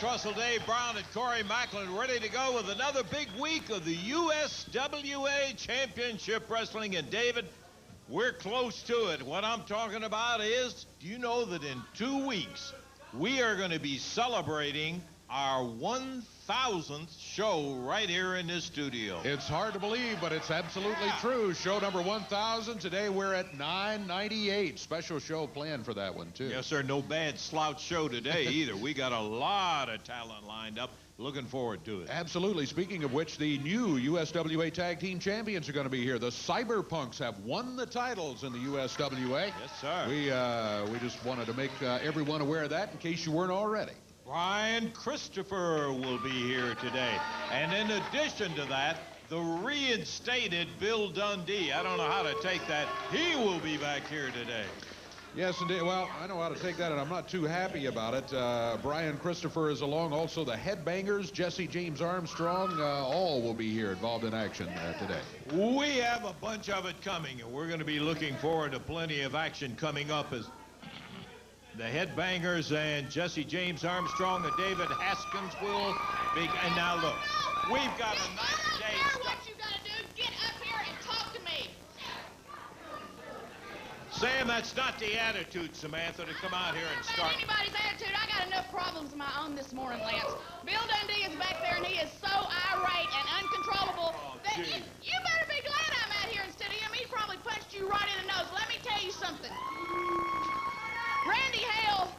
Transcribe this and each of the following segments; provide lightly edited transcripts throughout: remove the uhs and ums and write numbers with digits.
Lance Russell, Dave Brown, and Corey Macklin ready to go with another big week of the USWA Championship Wrestling. And David, we're close to it. What I'm talking about is, do you know that in 2 weeks, we are going to be celebrating our 1,000th show right here in this studio. It's hard to believe, but it's absolutely true. Show number 1,000. Today we're at 998. Special show planned for that one, too. Yes, sir. No bad slouch show today either. We got a lot of talent lined up. Looking forward to it. Absolutely. Speaking of which, the new USWA Tag Team Champions are going to be here. The Cyberpunks have won the titles in the USWA. Yes, sir. We just wanted to make everyone aware of that in case you weren't already. Brian Christopher will be here today. And in addition to that, the reinstated Bill Dundee. I don't know how to take that. He will be back here today. Yes, indeed. Well, I know how to take that, and I'm not too happy about it. Brian Christopher is along. Also, the Headbangers, Jesse James Armstrong, all will be here involved in action today. We have a bunch of it coming, and we're going to be looking forward to plenty of action coming up as the Headbangers and Jesse James Armstrong and David Haskins will be. And now look, we've got a nice day. What you got to do, get up here and talk to me. Sam, that's not the attitude, Samantha, to come out here and start. Anybody's attitude. I got enough problems of my own this morning, Lance. Bill Dundee is back there, and he is so irate and uncontrollable that you better be glad I'm out here instead of him. He probably punched you right in the nose. Let me tell you something. Randy Hale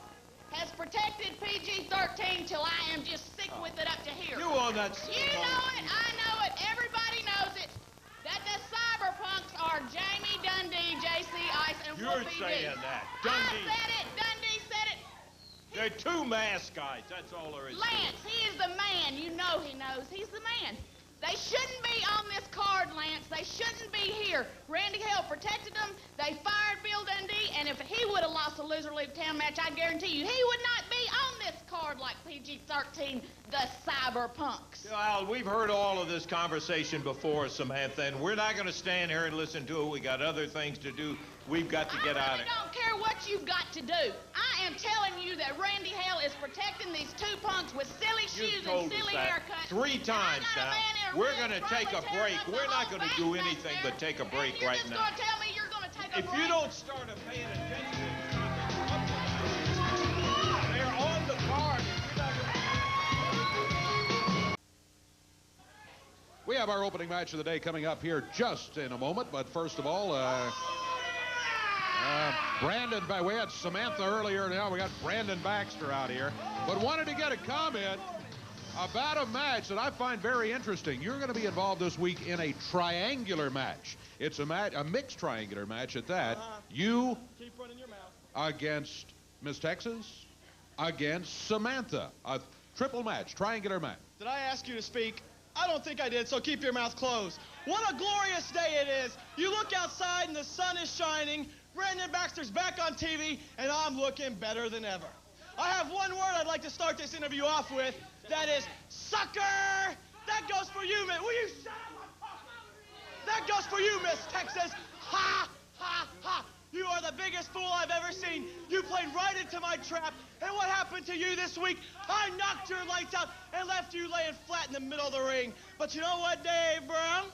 has protected PG-13 till I am just sick with it up to here. You on that? You know it. I know it. Everybody knows it. That the Cyberpunks are Jamie Dundee, J.C. Ice, and You're PD. saying that. Dundee. I said it. Dundee said it. They're two masked guys. That's all there is. Lance, he is the man. You know he knows. He's the man. They shouldn't be on this card, Lance. They shouldn't be here. Randy Hale protected them. They fired Bill Dundee, and if he would have lost a loser-leave town match, I guarantee you he would not be on this card like PG-13, the Cyberpunks. Well, we've heard all of this conversation before, Samantha, and we're not going to stand here and listen to it. We got other things to do. We've got to get out of here. I don't care what you've got to do. I am telling you that Randy Hale is protecting these two punks with silly shoes and silly haircuts. 3 times now. We're going to take a break. We're not going to do anything but take a break right now. You're just going to tell me you're going to take a break? If you don't start paying attention, they're on the card. We have our opening match of the day coming up here just in a moment, but first of all, Brandon, we had Samantha earlier, now we got Brandon Baxter out here, but wanted to get a comment about a match that I find very interesting. You're going to be involved this week in a triangular match. It's a mixed triangular match at that. You keep running your mouth. Against Miss Texas, against Samantha. A triple match, triangular match. Did I ask you to speak? I don't think I did, so keep your mouth closed. What a glorious day it is. You look outside and the sun is shining. Brandon Baxter's back on TV, and I'm looking better than ever. I have one word I'd like to start this interview off with. That is sucker. That goes for you, Miss. Will you shut up? That goes for you, Miss Texas. Ha, ha, ha. You are the biggest fool I've ever seen. You played right into my trap. And what happened to you this week? I knocked your lights out and left you laying flat in the middle of the ring. But you know what, Dave Brown?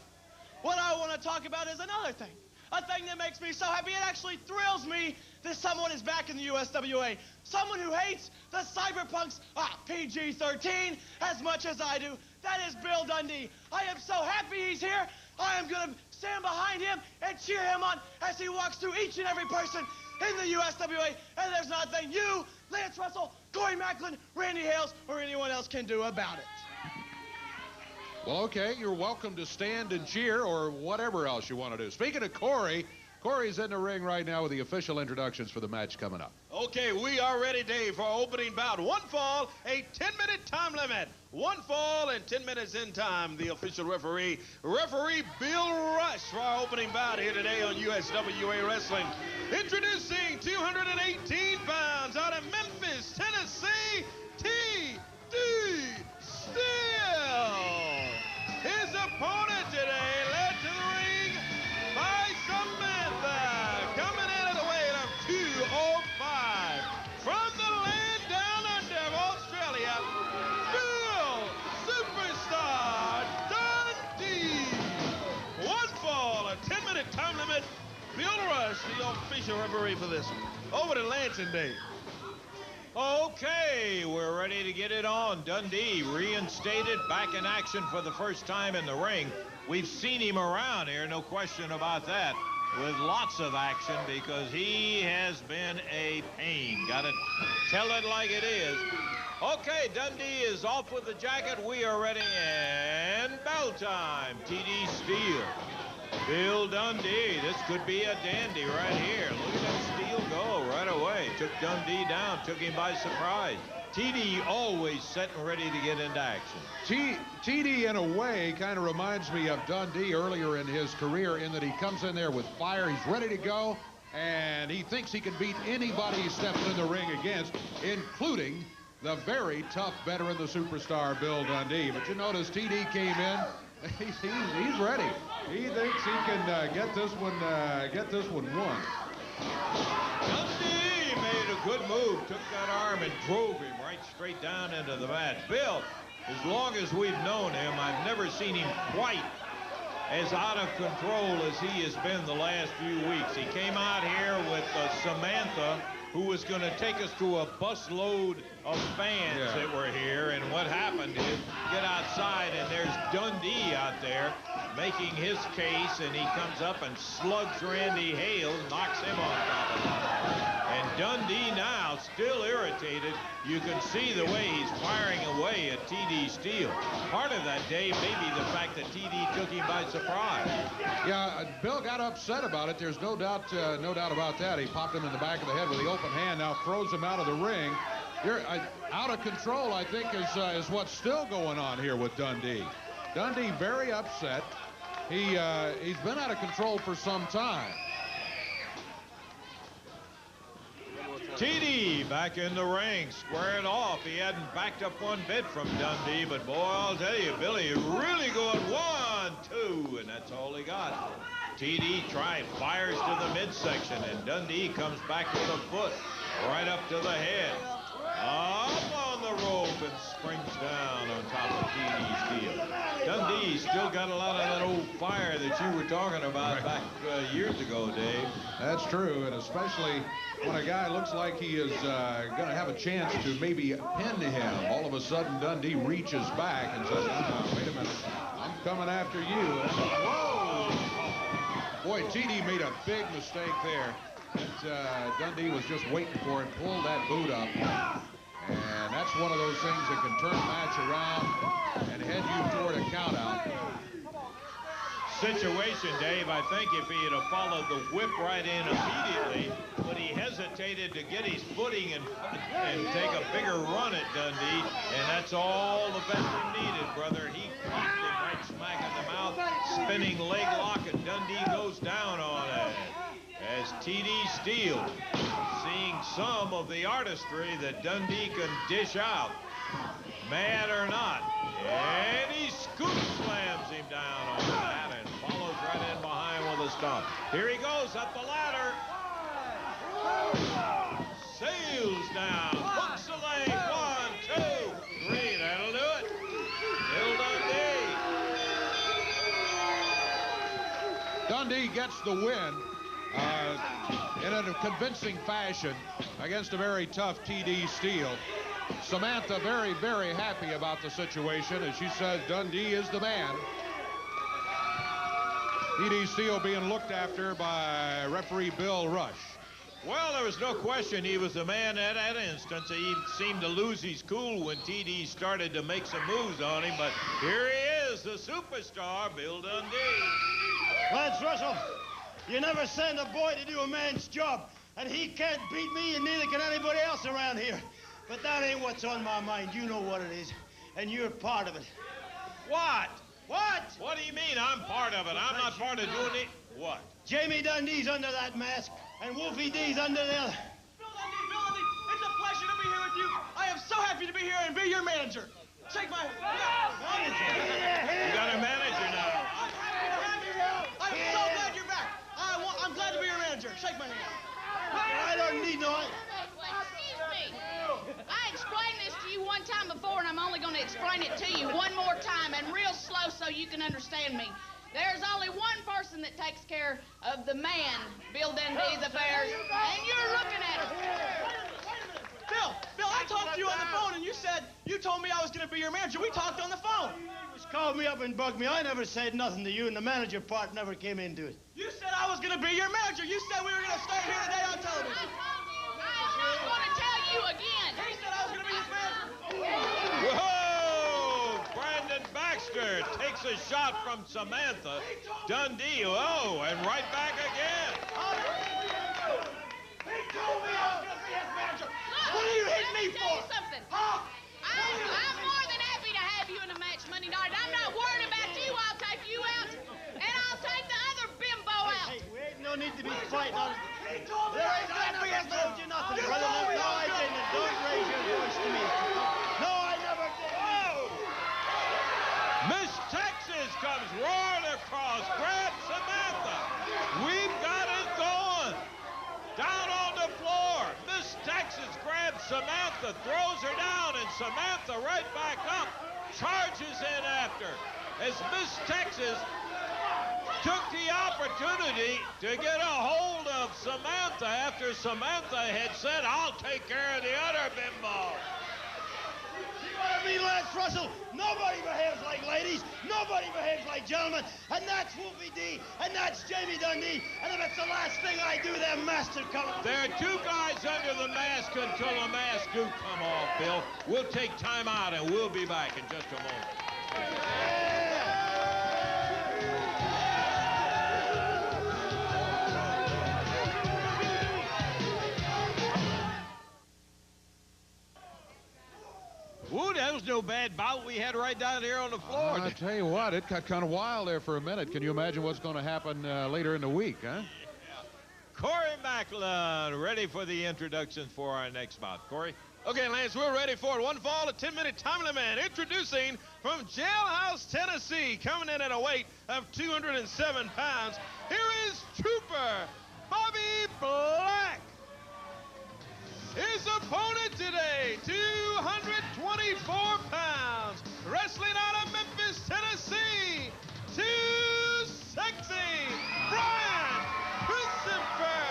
What I want to talk about is another thing. A thing that makes me so happy. It actually thrills me that someone is back in the USWA. Someone who hates the Cyberpunks, PG-13, as much as I do. That is Bill Dundee. I am so happy he's here. I am going to stand behind him and cheer him on as he walks through each and every person in the USWA. And there's nothing you, Lance Russell, Corey Macklin, Randy Hales, or anyone else can do about it. Well, okay, you're welcome to stand and cheer or whatever else you want to do. Speaking of Corey, Corey's in the ring right now with the official introductions for the match coming up. Okay, we are ready, Dave, for our opening bout. 1 fall, a 10-minute time limit. 1 fall and 10 minutes in time. The official referee, Bill Rush, for our opening bout here today on USWA Wrestling. Introducing 218 pounds out of Memphis, Tennessee, T.D. Steele. His opponent today led to the ring by Samantha, coming in at a weight of 205. From the land down under of Australia, referee for this one. Over to Lance and Dave. Okay, we're ready to get it on. Dundee reinstated, back in action for the first time in the ring. We've seen him around here, no question about that, with lots of action because he has been a pain. Got to tell it like it is. Okay, Dundee is off with the jacket. We are ready, and bell time. T.D. Steele. Bill Dundee. This could be a dandy right here. Look at that Steele go right away. Took Dundee down, took him by surprise. T.D. always set and ready to get into action. T.D. in a way kind of reminds me of Dundee earlier in his career in that he comes in there with fire. He's ready to go, and he thinks he can beat anybody he steps in the ring against, including the very tough veteran, the superstar, Bill Dundee. But you notice T.D. came in. He's ready. He thinks he can get this one won. Dundee made a good move, took that arm and drove him right straight down into the mat. Bill, as long as we've known him, I've never seen him quite as out of control as he has been the last few weeks. He came out here with Samantha, who was going to take us to a busload of fans that were here. And what happened is, get outside, and there's Dundee out there making his case, and he comes up and slugs Randy Hale, knocks him on top of him. And Dundee now, still irritated. You can see the way he's firing away at T.D. Steele. Part of that, Dave, may be the fact that T.D. took him by surprise. Yeah, Bill got upset about it. There's no doubt about that. He popped him in the back of the head with the open hand, now throws him out of the ring. Out of control, I think, is what's still going on here with Dundee. Dundee very upset. He's been out of control for some time. T.D. back in the ring, squared off. He hadn't backed up one bit from Dundee, but boy, I'll tell you, Billy really going 1, 2, and that's all he got. T.D. fires to the midsection, and Dundee comes back with a foot right up to the head. Up on the rope and springs down on top of T.D. Steele. Dundee still got a lot of that old fire that you were talking about back years ago, Dave. That's true, and especially when a guy looks like he is going to have a chance to maybe pin him. All of a sudden, Dundee reaches back and says, wait a minute, I'm coming after you. Whoa! Boy, T.D. made a big mistake there. Dundee was just waiting for it, pulled that boot up. And that's one of those things that can turn a match around and head you toward a countout. Situation, Dave, I think if he had followed the whip right in immediately, but he hesitated to get his footing and take a bigger run at Dundee, and that's all the veteran needed, brother. He popped him right smack in the mouth, spinning leg lock, and Dundee goes down on it. As T.D. Steele, seeing some of the artistry that Dundee can dish out, mad or not, and he scoop slams him down on that and follows right in behind with a stomp. Here he goes up the ladder. Sails down, hooks the leg, 1, 2, 3, that'll do it. Bill Dundee. Dundee gets the win in a convincing fashion against a very tough T.D. Steele. Samantha very, very happy about the situation, and she says Dundee is the man. T.D. Steele being looked after by referee Bill Rush. Well, there was no question he was the man at that instance. He seemed to lose his cool when T.D. started to make some moves on him, but here he is, the superstar, Bill Dundee. Lance Russell, you never send a boy to do a man's job, and he can't beat me, and neither can anybody else around here. But that ain't what's on my mind. You know what it is, and you're part of it. What? What? What do you mean I'm part of it? I'm not part of doing it. What? Jamie Dundee's under that mask, and Wolfie D's under the other. Bill Dundee, it's a pleasure to be here with you. I am so happy to be here and be your manager. Shake my hand. You got a manager now. I'm so glad you're back. I'm glad to be your manager. Shake my hand. I don't need no... Excuse me. I explained this to you one time before, and I'm only going to explain it to you one more time and real slow so you can understand me. There's only one person person that takes care of the man, Bill Dundee's affairs, and you're looking at it. Bill, I talked to you on the phone, and you told me I was going to be your manager. We talked on the phone. You just called me up and bugged me. I never said nothing to you, and the manager part never came into it. You said I was going to be your manager. You said we were going to start here today on television. I'm not going to tell you again. He said I was going to be his manager. Whoa! Brandon Baxter takes a shot from Samantha Dundee. Oh, and right back again. He told me I was going to be his manager. What are you hitting me Let me tell for? you something. Huh? I'm more than happy to have you in a match Monday night. I'm not worried about you. I'll take you out, and I'll take the other bimbo out. Hey, we ain't no need to be fighting on it. He told me There I ain't was going to be his told you manager. nothing, You brother. told me No, I I was gonna- didn't. Don't raise your voice to me. No, I never did. Miss Texas comes roaring across, grabs Samantha. We've got it going. Down on the floor. Miss Texas grabs Samantha, throws her down, and Samantha right back up, charges in after. As Miss Texas took the opportunity to get a hold of Samantha after Samantha had said, I'll take care of the other bimbo. See what I mean, Lance Russell? Nobody behaves like ladies. Nobody behaves like gentlemen. And that's Wolfie D. And that's Jamie Dundee. And if it's the last thing I do, their master comes. There are two guys under the mask until the mask do come off, Bill. We'll take time out, and we'll be back in just a moment. Woo, that was no bad bout we had right down here on the floor. I tell you what, it got kind of wild there for a minute. Can you imagine what's going to happen later in the week, huh? Corey Macklin, ready for the introductions for our next bout. Corey? Okay, Lance, we're ready for it. One fall, a 10-minute time limit. Introducing from Jailhouse, Tennessee, coming in at a weight of 207 pounds. Here is Trooper Bobby Black. His opponent today, 224 pounds, wrestling out of Memphis, Tennessee, too sexy, Brian Christopher.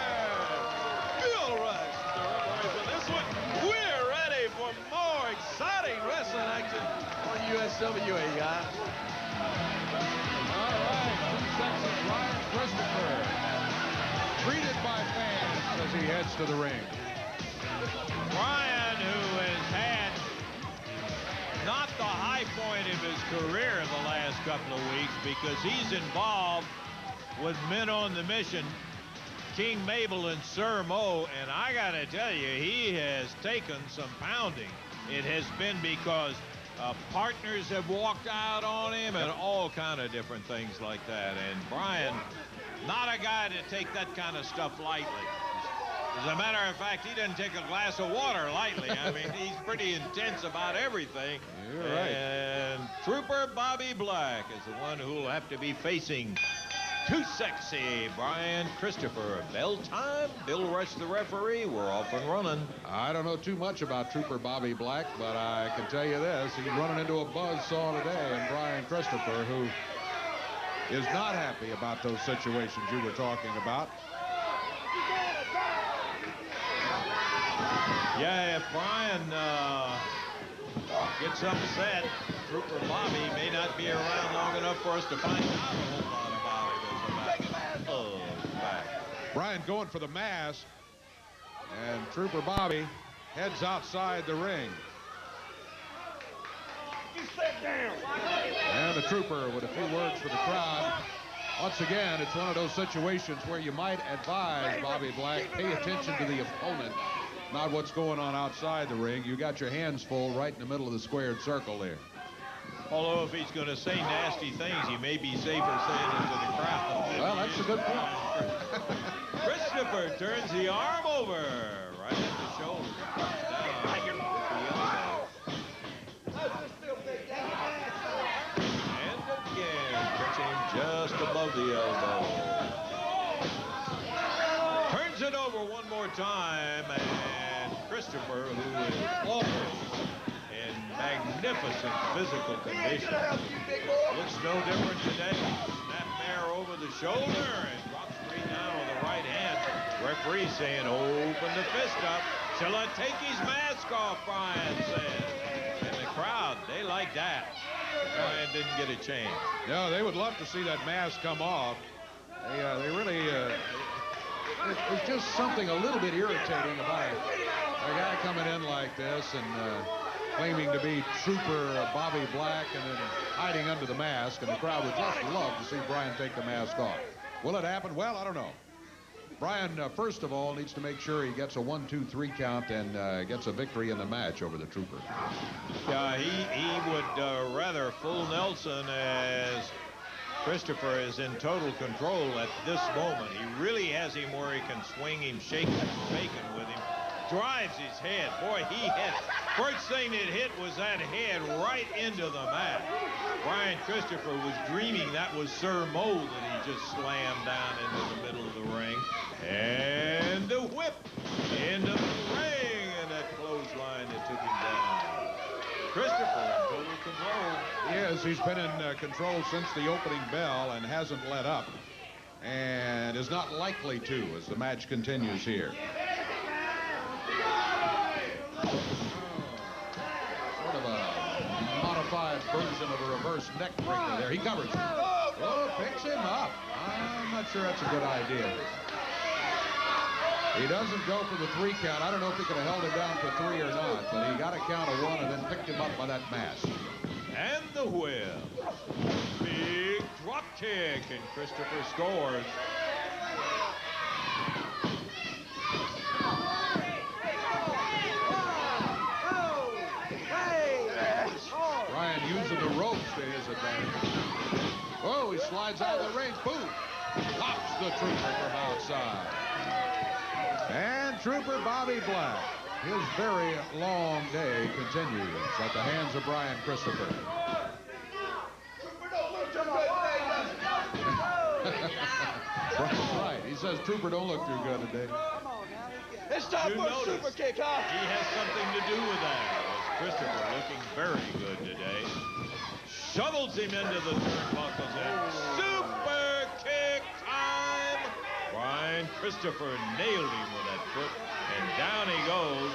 Bill Rush, the referee for this one. We're ready for more exciting wrestling action on USWA, guys. All right, too sexy Brian Christopher. Greeted by fans as he heads to the ring. Brian, who has had not the high point of his career the last couple of weeks because he's involved with Men on the Mission, King Mabel and Sir Mo, and I gotta tell you, he has taken some pounding. It has been because partners have walked out on him and all kind of different things like that. And Brian, not a guy to take that kind of stuff lightly. As a matter of fact, he doesn't take a glass of water lightly. I mean, he's pretty intense about everything. You're right. And Trooper Bobby Black is the one who will have to be facing Too Sexy Brian Christopher. Bell time. Bill Rush, the referee. We're off and running. I don't know too much about Trooper Bobby Black, but I can tell you this. He's running into a buzzsaw today, and Brian Christopher, who is not happy about those situations you were talking about. Yeah, if Brian gets upset, Trooper Bobby may not be around long enough for us to find out a whole lot about it. As a matter of fact. Brian going for the mask, and Trooper Bobby heads outside the ring. And the Trooper with a few words for the crowd. Once again, it's one of those situations where you might advise Bobby Black, pay attention to the opponent, not what's going on outside the ring. You got your hands full right in the middle of the squared circle there. Although if he's going to say nasty things, he may be safer saying it to the crowd. Well, that's a good point. Christopher turns the arm over right at the shoulder. And again, catching just above the elbow. Turns it over one more time, and Christopher, who is always in magnificent physical condition, looks no different today. Snap there over the shoulder and drops straight down with the right hand. Referee saying, open the fist up. Shall I take his mask off, Brian says. And the crowd, they like that. Brian didn't get a chance. No, they would love to see that mask come off. They really, it's just something a little bit irritating about a guy coming in like this and claiming to be Trooper Bobby Black and then hiding under the mask, and the crowd would just love to see Brian take the mask off. Will it happen? Well, I don't know. Brian, first of all, needs to make sure he gets a 1-2-3 count and gets a victory in the match over the Trooper. Yeah, he would rather fool Nelson, as Christopher is in total control at this moment. He really has him where he can swing him, shake him, bacon with him. Drives his head. Boy, he had, first thing that hit was that head right into the mat. Brian Christopher was dreaming that was Sir Mo that he just slammed down into the middle of the ring. And the whip into the ring, and that clothesline that took him down. Christopher in total control. He is. He's been in control since the opening bell and hasn't let up, and is not likely to as the match continues here. Sort of a modified version of a reverse neck breaker there. He covers. Oh, picks him up. I'm not sure that's a good idea. He doesn't go for the 3 count. I don't know if he could have held him down for 3 or not, but he got a count of 1 and then picked him up by that mask. And the whip. Big drop kick, and Christopher scores. Brian using the ropes to his advantage. Oh, he slides out of the ring. Boom. Pops the Trooper from outside. And Trooper Bobby Black, his very long day continues at the hands of Brian Christopher. Right. He says Trooper don't look too good today. It's time for a super kick, huh? He has something to do with that. As Christopher looking very good today. Shovels him into the turnbuckles and super kick time. Brian Christopher nailed him with that foot, and down he goes.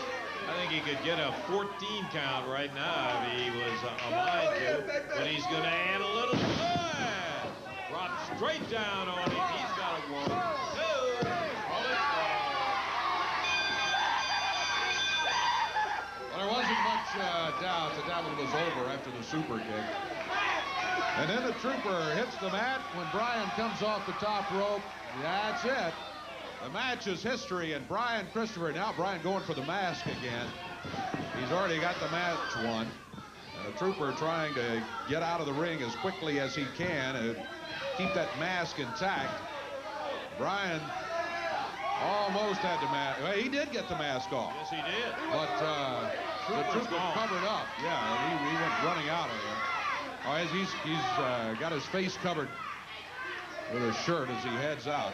I think he could get a 14 count right now if he was a mind to, but he's going to add a little time. Drop straight down on him. He's got a 1, 2. Call it 1. Well, there wasn't much doubt that one was over after the super kick. And then the Trooper hits the mat when Brian comes off the top rope. That's it. The match is history, and Brian Christopher, now Brian going for the mask again. He's already got the match won. And the Trooper trying to get out of the ring as quickly as he can and keep that mask intact. Brian almost had the mask. Well, he did get the mask off. Yes, he did. But the Trooper covered up. Yeah, he went running out of there. Oh, as he's got his face covered with his shirt as he heads out.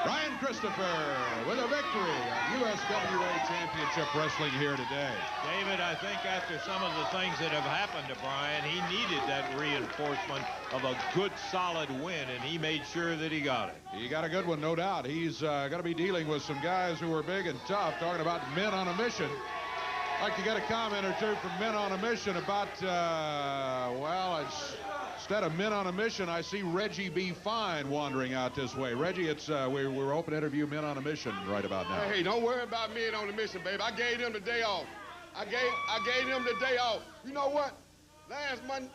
Brian Christopher with a victory at USWA Championship Wrestling here today. David, I think after some of the things that have happened to Brian, he needed that reinforcement of a good, solid win, and he made sure that he got it. He got a good one, no doubt. He's going to be dealing with some guys who are big and tough, talking about men on a mission. I'd like to get a comment or two from men on a mission about, well, instead of men on a mission, I see Reggie B. Fine wandering out this way. Reggie, it's we're hoping to interview men on a mission right about now. Hey, don't worry about men on a mission, baby. I gave them the day off. I gave them the day off. You know what? Last month,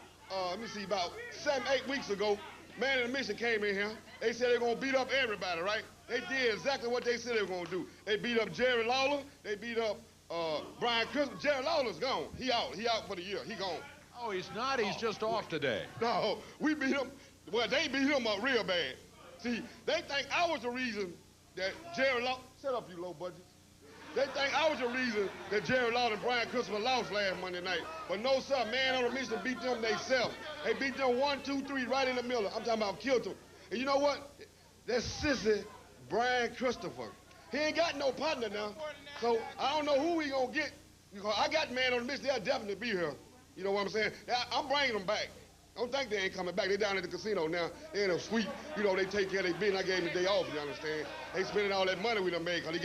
let me see, about 7-8 weeks ago, Man in the Mission came in here. They said they're gonna beat up everybody, right? They did exactly what they said they were gonna do. They beat up Jerry Lawler. They beat up Brian Christopher. Jerry Lawler's gone. He out for the year. He gone. Oh, he's not. He's just off today. No, we beat him. Well, they beat him up real bad. See, they think I was the reason that Jerry Lawler... Shut up, you low budget. They think I was the reason that Jerry Lawler and Brian Christopher lost last Monday night. But no, sir, Man on a Mission beat them themselves. They beat them 1, 2, 3 right in the middle. I'm talking about killed them. And you know what? That sissy Brian Christopher. He ain't got no partner now. So I don't know who we gonna get. Because I got Man on a Mission. They'll definitely be here. You know what I'm saying? I'm bringing them back. I don't think they ain't coming back. They down at the casino now. They in a suite. You know, they take care of their business. I gave them the day off, you understand? They spending all that money we done made, 'cause he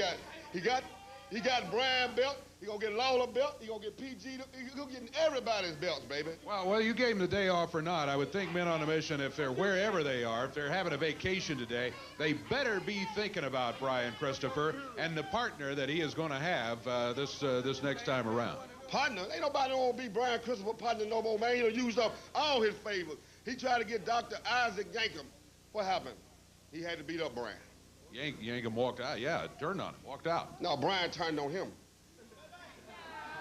got Brian belt. He gonna get Lawler belt. He gonna get PG. He gonna get everybody's belts, baby. Well, you gave him the day off or not. I would think men on a mission, if they're wherever they are, if they're having a vacation today, they better be thinking about Brian Christopher and the partner that he is going to have this next time around. Partner? Ain't nobody want to be Brian Christopher partner no more, man. He done used up all his favors. He tried to get Dr. Isaac Yankum. What happened? He had to beat up Brian. Yankum walked out. Yeah, turned on him, walked out. No, Brian turned on him.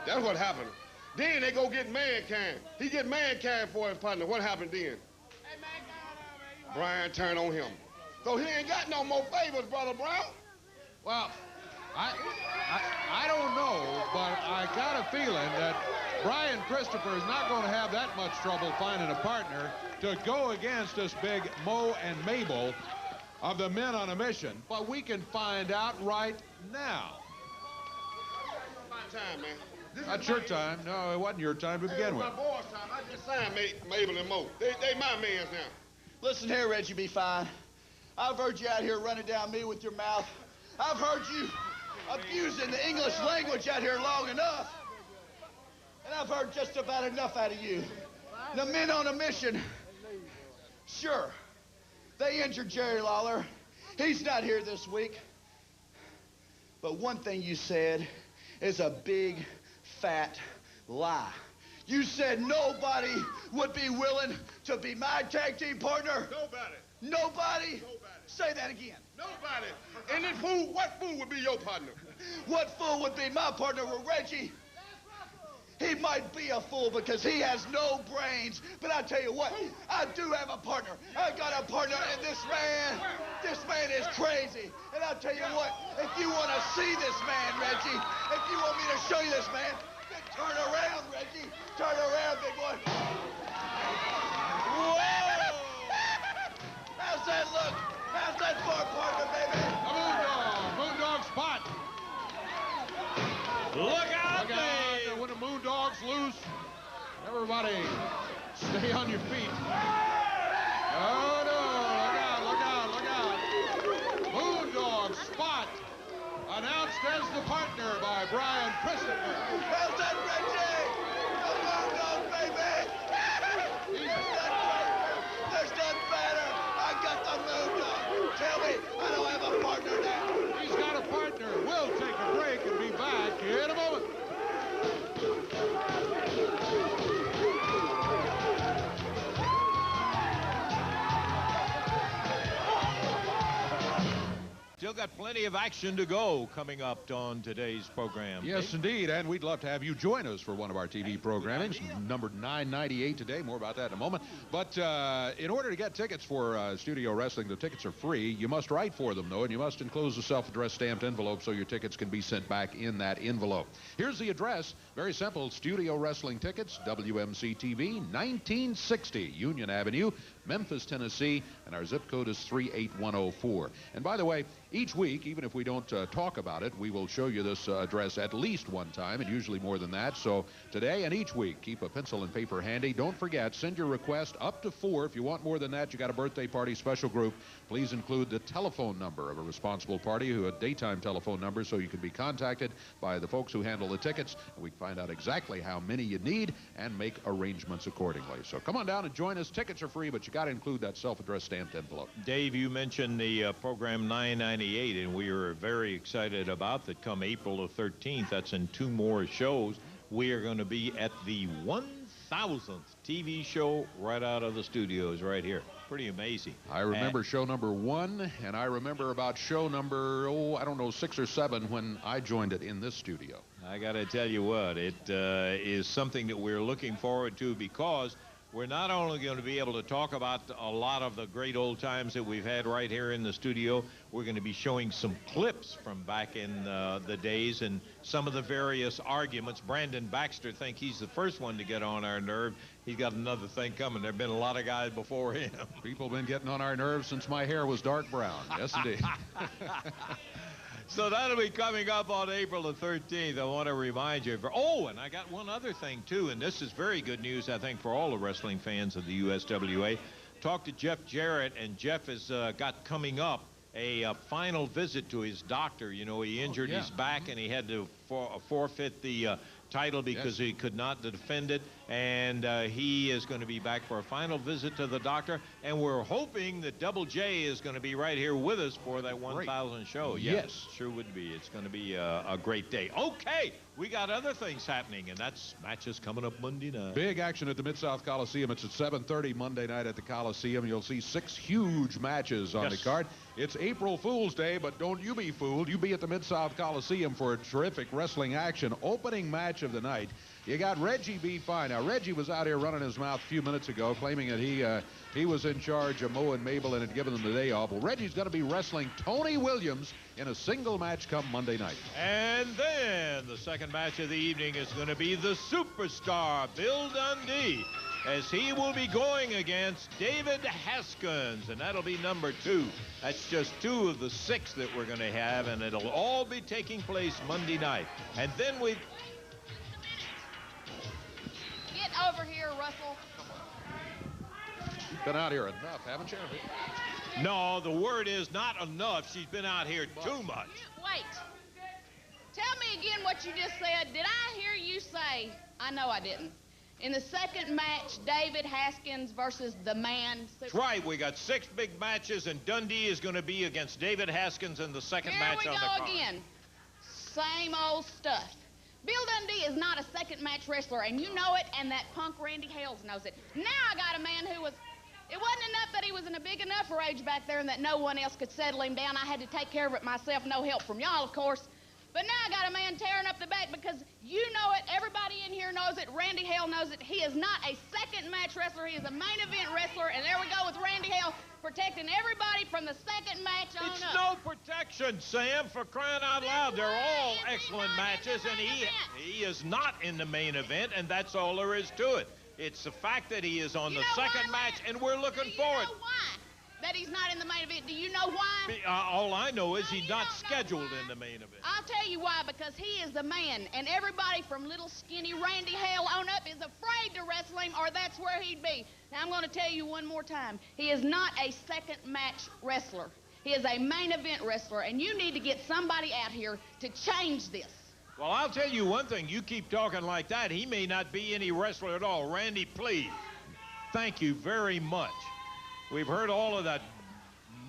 That's what happened. Then they go get Mankind. He get Mankind for his partner. What happened then? Brian turned on him. So he ain't got no more favors, Brother Brown. Well, I don't know, but I got a feeling that Brian Christopher is not going to have that much trouble finding a partner to go against this big Mo and Mabel of the Men on a Mission. But we can find out right now. My time, man. Not your time. No, it wasn't your time to begin with. My boys' time. I just signed Mabel and Mo. They my mans now. Listen here, Reggie, be fine. I've heard you out here running down me with your mouth. I've heard you abusing the English language out here long enough. And I've heard just about enough out of you. The Men on a Mission, sure, they injured Jerry Lawler. He's not here this week. But one thing you said is a big, fat lie. You said nobody would be willing to be my tag team partner. Nobody. Nobody? Nobody. Say that again. Nobody. And this fool, what fool would be your partner? What fool would be my partner with Reggie? He might be a fool because he has no brains, but I tell you what, I do have a partner. I got a partner, and this man is crazy. And I'll tell you what, if you want to see this man, Reggie, if you want me to show you this man, then turn around, Reggie. Turn around, big boy. Whoa! How's that look? How's that for a partner, baby? A Moondog spot. Look out, Look out, when the Moondogs loose, everybody stay on your feet. Oh, no, look out. Moondog spot announced as the partner by Brian Christopher. Well done, Reggie! The Moondog, baby! There's none better. I got the Moondog. Tell me, I don't have a partner now. He's got a partner. We'll take a break and be back in a moment. Still got plenty of action to go coming up on today's program. Yes, indeed, and we'd love to have you join us for one of our TV programmings, number 998 today. More about that in a moment. But in order to get tickets for studio wrestling, the tickets are free. You must write for them, though, and you must enclose a self-addressed stamped envelope so your tickets can be sent back in that envelope. Here's the address. Very simple. Studio Wrestling Tickets, WMC TV, 1960 Union Avenue, Memphis, Tennessee, and our zip code is 38104. And by the way, each week, even if we don't talk about it, we will show you this address at least one time, and usually more than that. So today and each week, keep a pencil and paper handy. Don't forget, send your request up to 4. If you want more than that, you got a birthday party special group. Please include the telephone number of a responsible party, who a daytime telephone number, so you can be contacted by the folks who handle the tickets, and we can find out exactly how many you need and make arrangements accordingly. So come on down and join us. Tickets are free, but you got to include that self-addressed stamped envelope. Dave, you mentioned the program 998, and we are very excited about that. Come April the 13th, that's in 2 more shows, we are going to be at the 1000th TV show right out of the studios right here. Pretty amazing. I remember show number 1, and I remember about show number, 6 or 7 when I joined it in this studio. I got to tell you what, it is something that we're looking forward to, because we're not only going to be able to talk about a lot of the great old times that we've had right here in the studio, we're going to be showing some clips from back in the days and some of the various arguments. Brandon Baxter thinks he's the first one to get on our nerve. He's got another thing coming. There have been a lot of guys before him. People have been getting on our nerves since my hair was dark brown. Yes, indeed. So that'll be coming up on April the 13th. I want to remind you. Oh, and I got one other thing, too, and this is very good news, I think, for all the wrestling fans of the USWA. Talked to Jeff Jarrett, and Jeff has got coming up a final visit to his doctor. You know, he injured his back, and he had to forfeit the title because he could not defend it, and he is going to be back for a final visit to the doctor, and we're hoping that Double J is going to be right here with us for that 1,000 show. Yes, sure would be. It's going to be a great day. Okay, we got other things happening, and that's matches coming up Monday night. Big action at the Mid-South Coliseum. It's at 7:30 Monday night at the Coliseum. You'll see 6 huge matches on the card. It's April Fool's Day, but don't you be fooled. You be at the Mid-South Coliseum for a terrific wrestling action. Opening match of the night. You got Reggie B. Fine. Now, Reggie was out here running his mouth a few minutes ago, claiming that he was in charge of Mo and Mabel and had given them the day off. Well, Reggie's going to be wrestling Tony Williams in a single match come Monday night. And then the second match of the evening is going to be the superstar, Bill Dundee, as he will be going against David Haskins, and that'll be number 2. That's just 2 of the 6 that we're going to have, and it'll all be taking place Monday night. And then we... Get over here, Russell. You've been out here enough, haven't you? No, the word is not enough. She's been out here too much. Wait. Tell me again what you just said. Did I hear you say, I know I didn't, in the second match, David Haskins versus the man? That's right. We got 6 big matches, and Dundee is going to be against David Haskins in the second match on the card. Here we go again. Same old stuff. Bill Dundee is not a second match wrestler, and you know it, and that punk Randy Hales knows it. Now I got a man who was... It wasn't enough that he was in a big enough rage back there and that no one else could settle him down. I had to take care of it myself, no help from y'all, of course. But now I got a man tearing up the back because you know it, everybody in here knows it, Randy Hale knows it. He is not a second match wrestler, he is a main event wrestler, and there we go with Randy Hale protecting everybody from the second match on It's up. no protection, Sam, for crying out loud. They're all excellent matches, and he is not in the main event, and that's all there is to it. It's the fact that he is on the second match, and we're looking forward. Do you know why that he's not in the main event? Do you know why? All I know is he's not scheduled in the main event. I'll tell you why, because he is the man, and everybody from little skinny Randy Hale on up is afraid to wrestle him, or that's where he'd be. Now, I'm going to tell you one more time. He is not a second match wrestler. He is a main event wrestler, and you need to get somebody out here to change this. Well, I'll tell you one thing. You keep talking like that, he may not be any wrestler at all. Randy, please. Thank you very much. We've heard all of that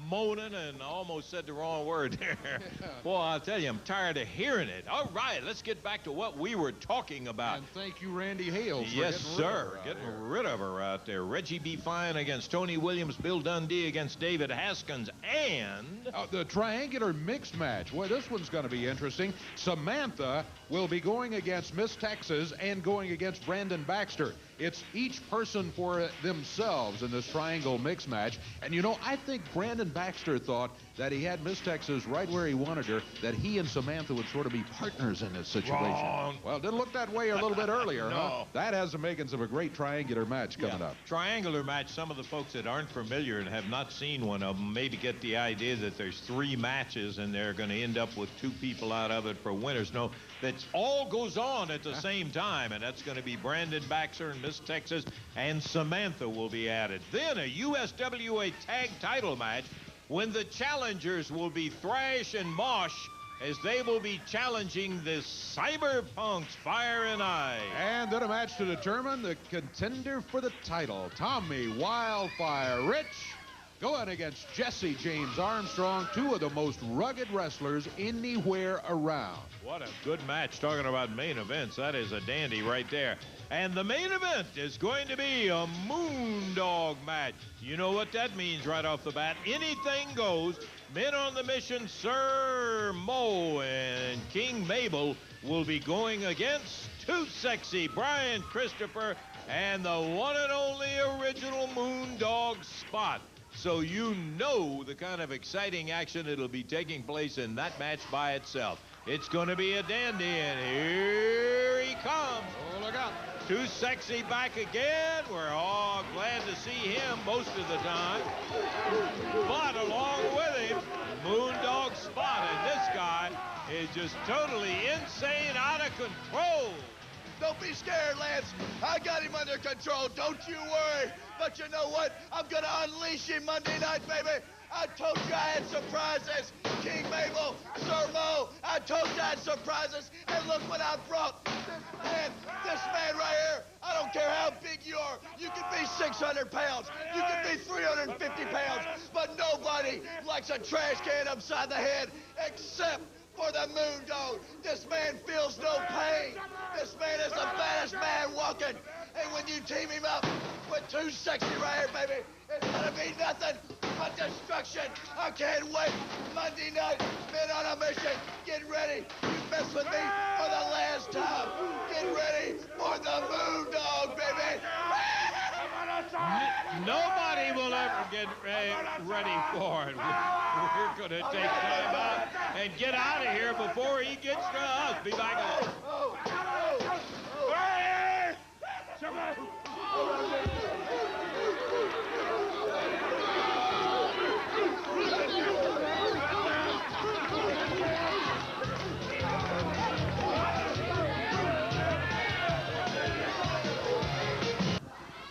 moaning, and I almost said the wrong word there. Boy, I'll tell you, I'm tired of hearing it. All right, let's get back to what we were talking about. And thank you, Randy Hales. Yes, sir. Getting rid of her out there. Reggie B. Fine against Tony Williams, Bill Dundee against David Haskins, and... the triangular mixed match. Well, this one's going to be interesting. Samantha will be going against Miss Texas and going against Brandon Baxter. It's each person for themselves in this triangle mix match. And, you know, I think Brandon Baxter thought that he had Miss Texas right where he wanted her, that he and Samantha would sort of be partners in this situation. Wrong. Well, it didn't look that way a little bit earlier, No. huh? That has the makings of a great triangular match coming up. Triangular match, some of the folks that aren't familiar and have not seen one of them maybe get the idea that there's 3 matches and they're going to end up with 2 people out of it for winners. No, that all goes on at the same time, and that's going to be Brandon Baxter and Miss Texas, and Samantha will be added. Then a USWA tag title match when the challengers will be Thrash and Mosh, as they will be challenging the Cyberpunks, Fire and Ice. And then a match to determine the contender for the title. Tommy Wildfire Rich going against Jesse James Armstrong, 2 of the most rugged wrestlers anywhere around. What a good match. Talking about main events, that is a dandy right there. And the main event is going to be a Moondog match. You know what that means right off the bat. Anything goes. Men on the mission, Sir Mo and King Mabel, will be going against Too Sexy Brian Christopher and the one and only original Moondog Spot. So you know the kind of exciting action that'll be taking place in that match by itself. It's going to be a dandy, and here he comes. Oh, look out. Too Sexy back again. We're all glad to see him most of the time. But along with him, Moondog spot, and this guy is just totally insane, out of control. Don't be scared, Lance. I got him under control. Don't you worry. But you know what? I'm going to unleash him Monday night, baby. I told you I had surprises. King Mabel, Sir Mo, I told you I had surprises. And look what I brought. This man right here. I don't care how big you are. You can be 600 pounds. You can be 350 pounds. But nobody likes a trash can upside the head except for the Moondog. This man feels no pain. This man is the baddest man walking. And when you team him up with two sexy right here, baby, it's gonna be nothing but destruction. I can't wait. Monday night, men on a mission. Get ready. You mess with me for the last time. Get ready for the Moondog, baby. Nobody will ever get ready for it. We're going to take time out and get out of here before he gets to us. Be back on.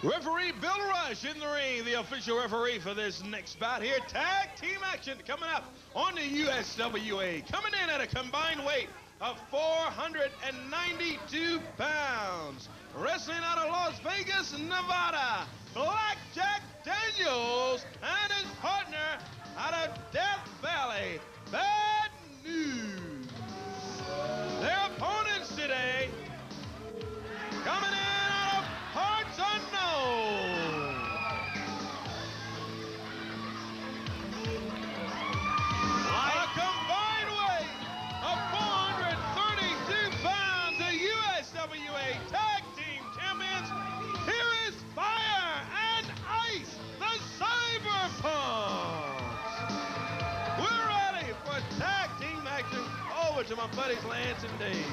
Referee Bill Rush in the ring, the official referee for this next bout here. Tag team action coming up on the USWA. Coming in at a combined weight of 492 pounds. Wrestling out of Las Vegas, Nevada, Blackjack Daniels and his partner out of Death Valley, Bad News. Their opponents today coming in out of parts unknown. A combined weight of 432 pounds, the USWA Tag Team Champions. Here is Fire and Ice, the Cyberpunks. We're ready for tag team action. Over to my buddies Lance and Dave.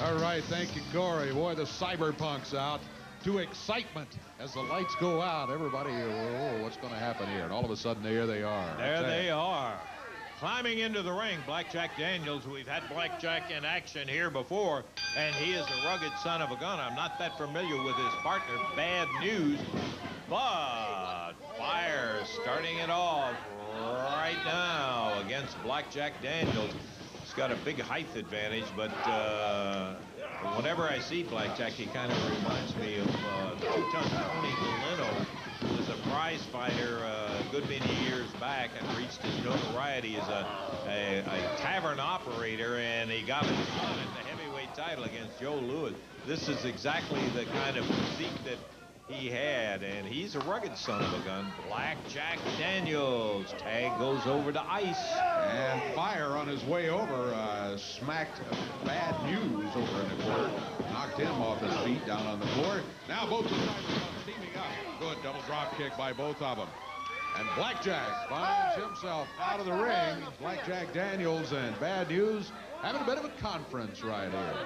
All right, thank you, Corey. Boy, the Cyberpunks out to excitement as the lights go out. Everybody, oh, what's going to happen here? And all of a sudden, there they are. There they are. Climbing into the ring, Blackjack Daniels. We've had Blackjack in action here before, and he is a rugged son of a gun. I'm not that familiar with his partner, Bad News, but Fire starting it off right now against Blackjack Daniels. He's got a big height advantage, but whenever I see Blackjack, he kind of reminds me of two-ton Tony Galeno, who was a prize fighter a good many years back and reached his notoriety as a tavern operator, and he got it done at the heavyweight title against Joe Louis. This is exactly the kind of physique that he had, and he's a rugged son of a gun. Blackjack Daniels. Tag goes over to Ice. And Fire on his way over smacked Bad News over in the corner. Knocked him off his feet down on the floor. Now both the Cyberpunks teaming up. Good double drop kick by both of them. And Blackjack finds himself out of the ring. Blackjack Daniels and Bad News having a bit of a conference right here.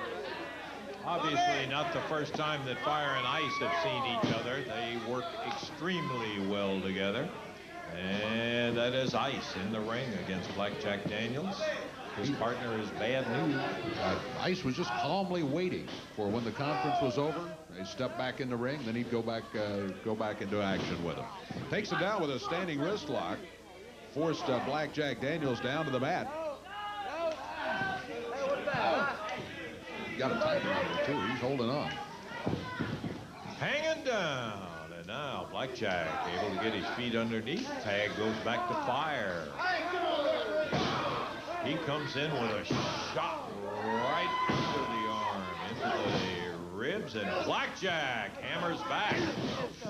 Obviously not the first time that Fire and Ice have seen each other. They work extremely well together. And that is Ice in the ring against Blackjack Daniels. His partner is Bad News. Ice was just calmly waiting for when the conference was over. They stepped back in the ring, then he'd go back into action with him. Takes him down with a standing wrist lock. Forced Blackjack Daniels down to the mat. Got a title on him, too. He's holding on. Hanging down. And now Blackjack able to get his feet underneath. Tag goes back to Fire. He comes in with a shot right into the arm, into the ribs, and Blackjack hammers back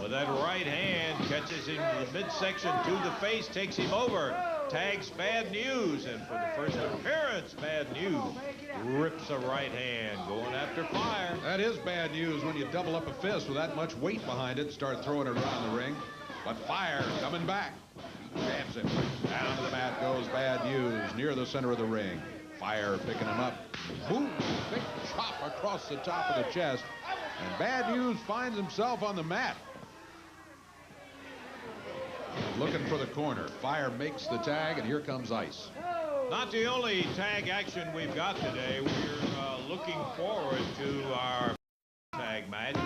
with that right hand, catches him in the midsection to the face, takes him over. Tags Bad News, and for the first appearance, Bad News rips a right hand, going after Fire. That is bad news when you double up a fist with that much weight behind it and start throwing it around the ring. But Fire coming back. He jabs him. Down to the mat goes Bad News, near the center of the ring. Fire picking him up. Boom! Big chop across the top of the chest. And Bad News finds himself on the mat. looking for the corner. Fire makes the tag, and here comes Ice. Not the only tag action we've got today. We're looking forward to our tag match.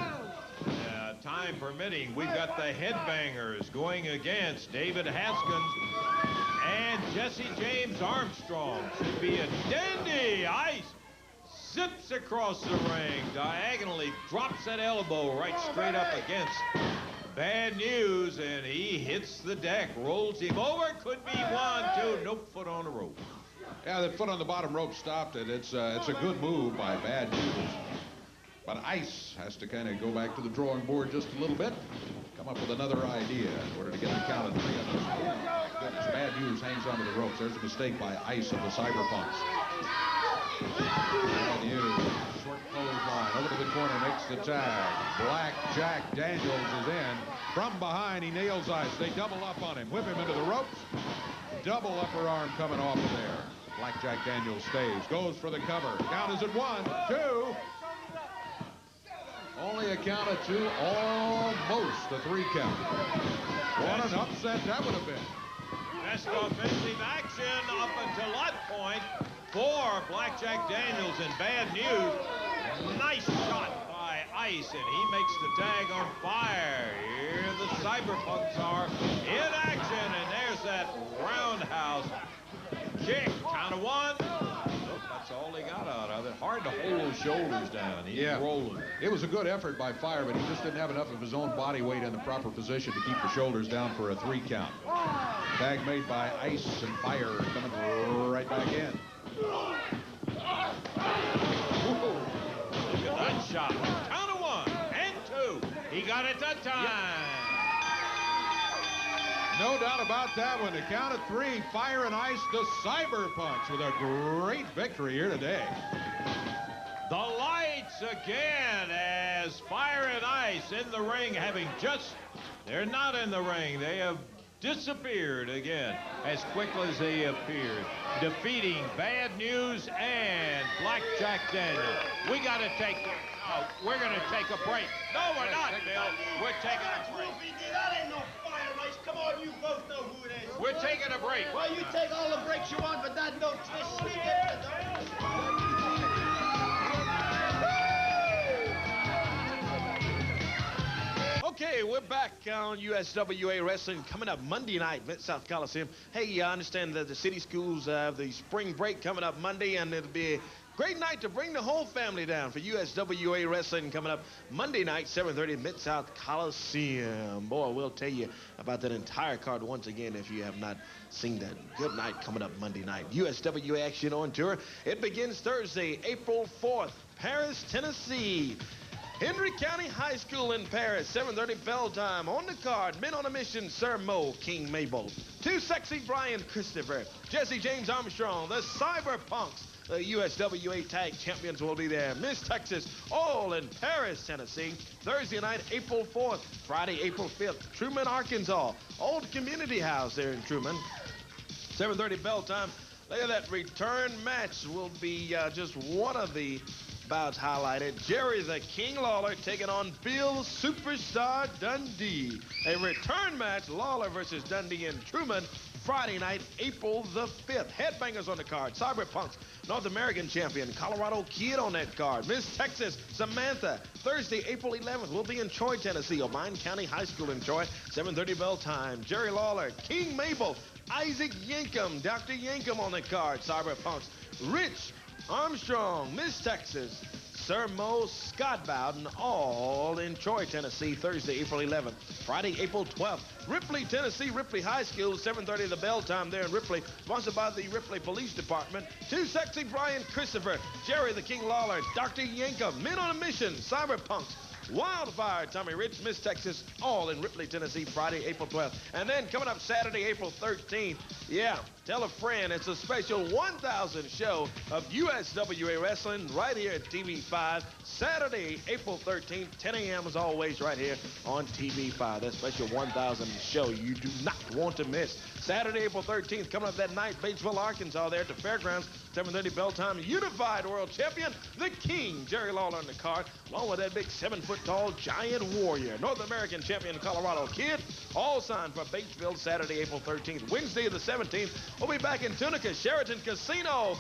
Time permitting, we've got the Headbangers going against David Haskins and Jesse James Armstrong. Should be a dandy. Ice zips across the ring, diagonally drops that elbow right straight up against Bad News, and he hits the deck, rolls him over. Could be 1, 2, nope, foot on the rope. Yeah, that foot on the bottom rope stopped it. It's a good move by Bad News. But Ice has to kind of go back to the drawing board just a little bit, come up with another idea in order to get the count of 3 on this. Oh, my goodness, Bad News hangs onto the ropes. There's a mistake by Ice of the Cyberpunks. Bad News, short clothesline, over to the corner, makes the tag. Black Jack Daniels is in. From behind, he nails Ice. They double up on him, whip him into the ropes. Double upper arm coming off of there. Black Jack Daniels stays, goes for the cover. Count is at 1, 2. Only a count of 2, almost a 3 count. What an upset that would have been. Best offensive action up until that point for Blackjack Daniels and Bad News. Nice shot by Ice, and he makes the tag on fire. Here the Cyberpunks are in action, and there's that roundhouse kick. Count of 1. That's all he got out of it. Hard to hold those shoulders down. He's rolling. It was a good effort by Fire, but he just didn't have enough of his own body weight in the proper position to keep the shoulders down for a 3 count. Tag made by Ice and Fire coming right back in. Look at that shot. Count of 1 and 2. He got it that time. No doubt about that one. The count of 3, Fire and Ice, the Cyberpunks, with a great victory here today. The lights again as Fire and Ice in the ring, having just, they're not in the ring. They have disappeared again as quickly as they appeared, defeating Bad News and Blackjack Daniel. We got to take, we're going to take a break. No, we're not, Bill. We're taking a break. That ain't no Fire and Ice. Come on, you both know who it is. We're taking a break. Well, you take all the breaks you want, but that don't twist. Okay, we're back on USWA Wrestling coming up Monday night, Mid-South Coliseum. Hey, I understand that the city schools have the spring break coming up Monday, and it'll be a great night to bring the whole family down for USWA Wrestling coming up Monday night, 7:30, Mid-South Coliseum. Boy, we'll tell you about that entire card once again if you have not seen that. Good night coming up Monday night. USWA Action on Tour. It begins Thursday, April 4th, Paris, Tennessee. Henry County High School in Paris, 7:30 bell time. On the card, Men on a Mission, Sir Mo, King Mabel. Too Sexy Brian Christopher, Jesse James Armstrong, the Cyberpunks. The USWA Tag Champions will be there. Miss Texas, all in Paris, Tennessee. Thursday night, April 4th. Friday, April 5th, Truman, Arkansas. Old Community House there in Truman. 7:30 bell time. Look at that return match will be just one of the bouts highlighted. Jerry the King Lawler taking on Bill Superstar Dundee. A return match, Lawler versus Dundee in Truman, Friday night, April the 5th. Headbangers on the card. Cyberpunks, North American champion. Colorado Kid on that card. Miss Texas, Samantha. Thursday, April 11th, we'll be in Troy, Tennessee. O'Brien County High School in Troy, 7:30 bell time. Jerry Lawler, King Mabel, Isaac Yankum, Dr. Yankum on the card. Cyberpunks, Rich Armstrong, Miss Texas, Sir Mo, Scott Bowden, all in Troy, Tennessee, Thursday, April 11th. Friday, April 12th, Ripley, Tennessee, Ripley High School, 7:30 the bell time there in Ripley, sponsored by the Ripley Police Department. Too Sexy Brian Christopher, Jerry the King Lawler, Dr. Yankum, Men on a Mission, Cyberpunks, Wildfire, Tommy Rich, Miss Texas, all in Ripley, Tennessee, Friday, April 12th. And then coming up Saturday, April 13th, yeah, Tell a friend. It's a special 1,000 show of USWA Wrestling right here at TV5. Saturday, April 13th, 10 a.m. as always right here on TV5. That special 1,000 show you do not want to miss. Saturday, April 13th, coming up that night, Batesville, Arkansas, there at the Fairgrounds, 7:30 bell time. Unified World Champion, the King, Jerry Lawler on the card, along with that big 7-foot-tall giant warrior. North American Champion, Colorado Kid, all signed for Batesville, Saturday, April 13th. Wednesday, the 17th, we'll be back in Tunica, Sheraton Casino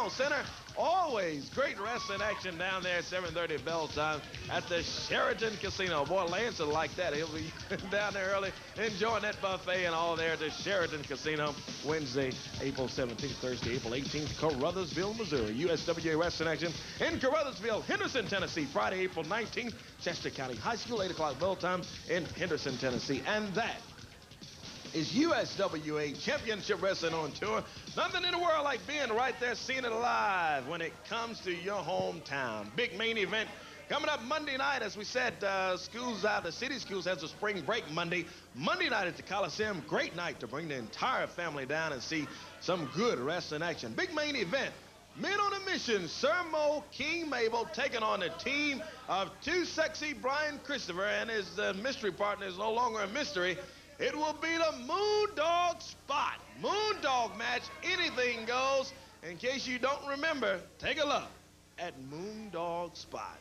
Center. Always great wrestling action down there at 7:30 bell time at the Sheraton Casino. Boy, Lance will like that. He'll be down there early enjoying that buffet and all there at the Sheraton Casino. Wednesday, April 17th, Thursday, April 18th, Caruthersville, Missouri. USWA wrestling action in Caruthersville, Henderson, Tennessee. Friday, April 19th, Chester County High School, 8 o'clock bell time in Henderson, Tennessee. And that is USWA Championship Wrestling on tour. Nothing in the world like being right there, seeing it live when it comes to your hometown. Big main event coming up Monday night. As we said, schools out, the city schools has a spring break Monday. Monday night at the Coliseum. Great night to bring the entire family down and see some good wrestling action. Big main event. Men on a mission, Sir Mo, King Mabel, taking on the team of Too Sexy Brian Christopher, and his mystery partner is no longer a mystery. It will be the Moondog Spot. Moondog match, anything goes. In case you don't remember, take a look at Moondog Spot.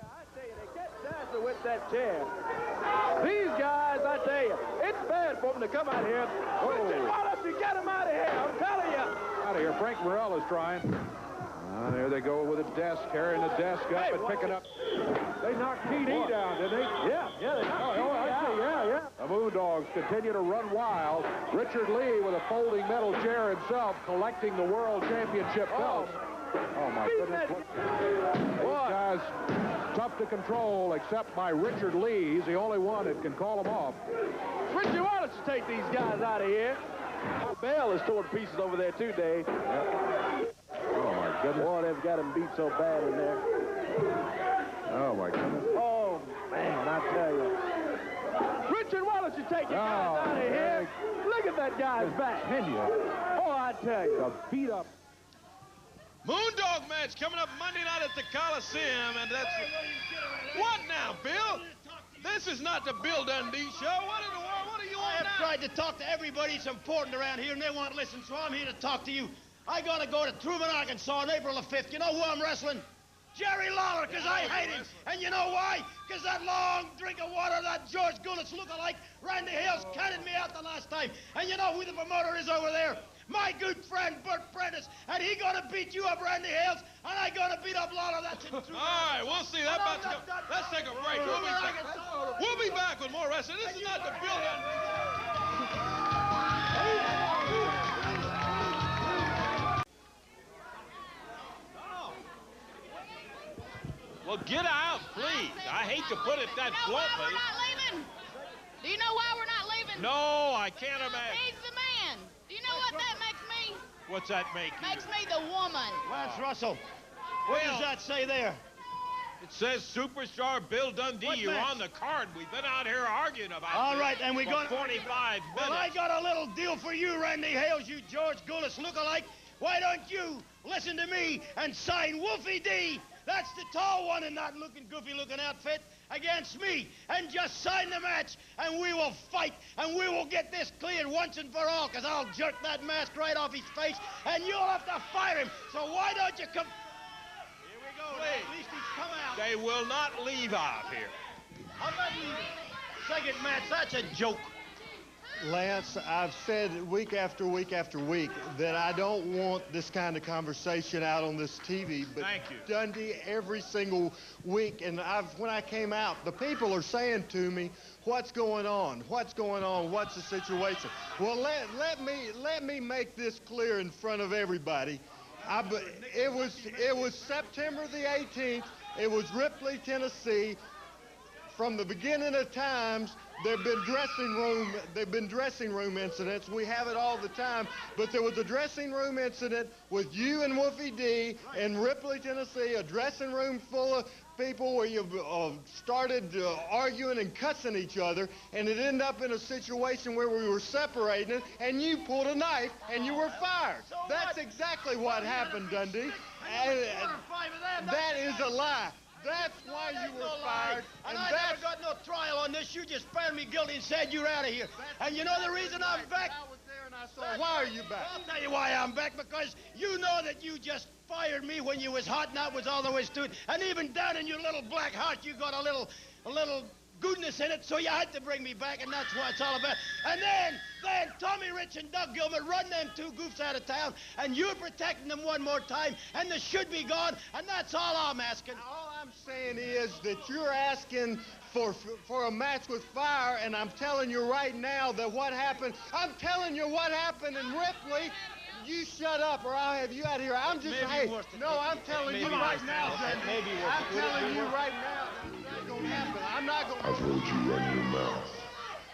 I tell you, they get faster with that chair. These guys, I tell you, it's bad for them to come out here. Richard, why don't you get them out of here? I'm telling you. Out of here. Frank Morrell is trying. There they go with a desk, carrying the desk up and picking up. They knocked TD down, didn't they? Yeah, they knocked TD down. Yeah. The Moondogs continue to run wild. Richard Lee with a folding metal chair himself, collecting the World Championship belt. Oh, my goodness. These guys, tough to control, except by Richard Lee. He's the only one that can call them off. Richard, why don't you take these guys out of here? Bell is torn to pieces over there, too, Dave. Yep. Oh, my goodness. Boy, they've got him beat so bad in there. Oh, my goodness. Oh, man, I tell you. Richard, why don't you take your guys out of here? Look at that guy's back. Oh, I tell you. The beat up. Moondog match coming up Monday night at the Coliseum, and that's... What now, Bill? This is not the Bill Dundee show. What in the world? What are you on now? I have tried to talk to everybody that's important around here, and they won't listen, so I'm here to talk to you. I got to go to Truman, Arkansas on April the 5th. You know who I'm wrestling? Jerry Lawler, because I hate him. And you know why? Because that long drink of water, that George Gullis lookalike, Randy Hales counted me out the last time. And you know who the promoter is over there? My good friend, Burt Prentice. And he gonna beat you up, Randy Hales, and I gonna beat up Lawler. That's in Truman. All right, we'll see. That about to go. Let's take a break. We'll be back with more wrestling. This is not the Bill Dundee. Well, get out, please. I hate to put it that bluntly. We're not leaving? Do you know why we're not leaving? No, I can't imagine. He's the man. Do you know what that makes me? What's that make you? Makes me the woman. Lance Russell, what does that say there? It says Superstar Bill Dundee. What You're match? on the card. We've been out here arguing about All this right, and we're for going 45 minutes. Well, I got a little deal for you, Randy Hales, you George Gullis lookalike. Why don't you listen to me and sign Wolfie D? That's the tall one in that goofy-looking outfit against me. And just sign the match, and we will fight, and we will get this cleared once and for all, because I'll jerk that mask right off his face, and you'll have to fire him. So why don't you come... Here we go. At least he's come out. They will not leave out here. I'm not leaving. Second match, that's a joke. Lance, I've said week after week after week that I don't want this kind of conversation out on this TV, but Thank you. Dundee every single week, and when I came out, the people are saying to me, what's going on? What's going on? What's the situation? Well, let me make this clear in front of everybody. It was September the 18th. It was Ripley, Tennessee. from the beginning of times, there've been dressing room incidents. We have it all the time. But there was a dressing room incident with you and Wolfie D in Ripley, Tennessee, a dressing room full of people where you started arguing and cussing each other, and it ended up in a situation where we were separating, and you pulled a knife and you were fired. That's exactly what happened, Dundee. And that is a lie. That's why you were fired. And I never got no trial on this. You just found me guilty and said you're out of here. And you know the reason I'm back? I was there and I saw. Why are you back? I'll tell you why I'm back, because you know that you just fired me when you was hot, and that was all there was to it. And even down in your little black heart, you got a little goodness in it, so you had to bring me back, and that's what it's all about. And then Tommy Rich and Doug Gilbert run them two goofs out of town, and you're protecting them one more time, and they should be gone, and that's all I'm asking. All I'm saying is that you're asking for a match with fire, and I'm telling you right now that what happened, I'm telling you what happened in Ripley. You shut up or I'll have you out of here. I'm just, I'm telling you right now, I'm telling you right now that's not going to happen. I'm not going to. I've heard you run your mouth,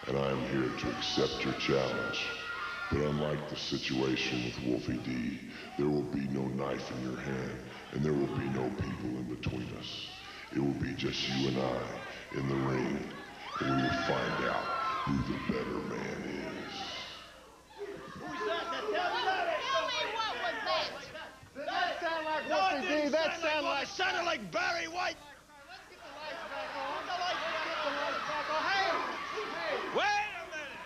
and I am here to accept your challenge. But unlike the situation with Wolfie D, there will be no knife in your hand, and there will be no people in between us. It will be just you and I in the ring, and we will find out who the better man is. Who's that? Tell me what was that? That sounded like Wolfie D. That sounded like Barry White. Wait a minute.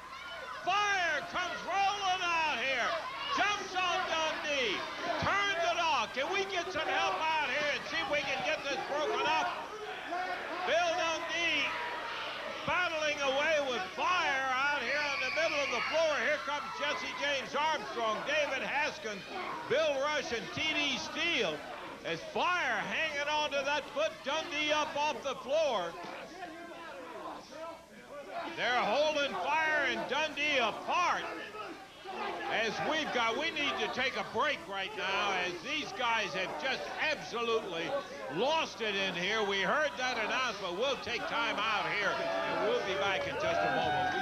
Fire comes rolling out here. Jumps on Dundee. Turns it off. Can we get some help out here and see if we can get this broken up? Bill Dundee battling away with fire out here in the middle of the floor. Here comes Jesse James Armstrong, David Haskins, Bill Rush, and T.D. Steele. As fire hanging onto that foot, Dundee up off the floor. They're holding fire and Dundee apart. As we need to take a break right now, as these guys have just absolutely lost it in here. We heard that announcement. We'll take time out here, and we'll be back in just a moment.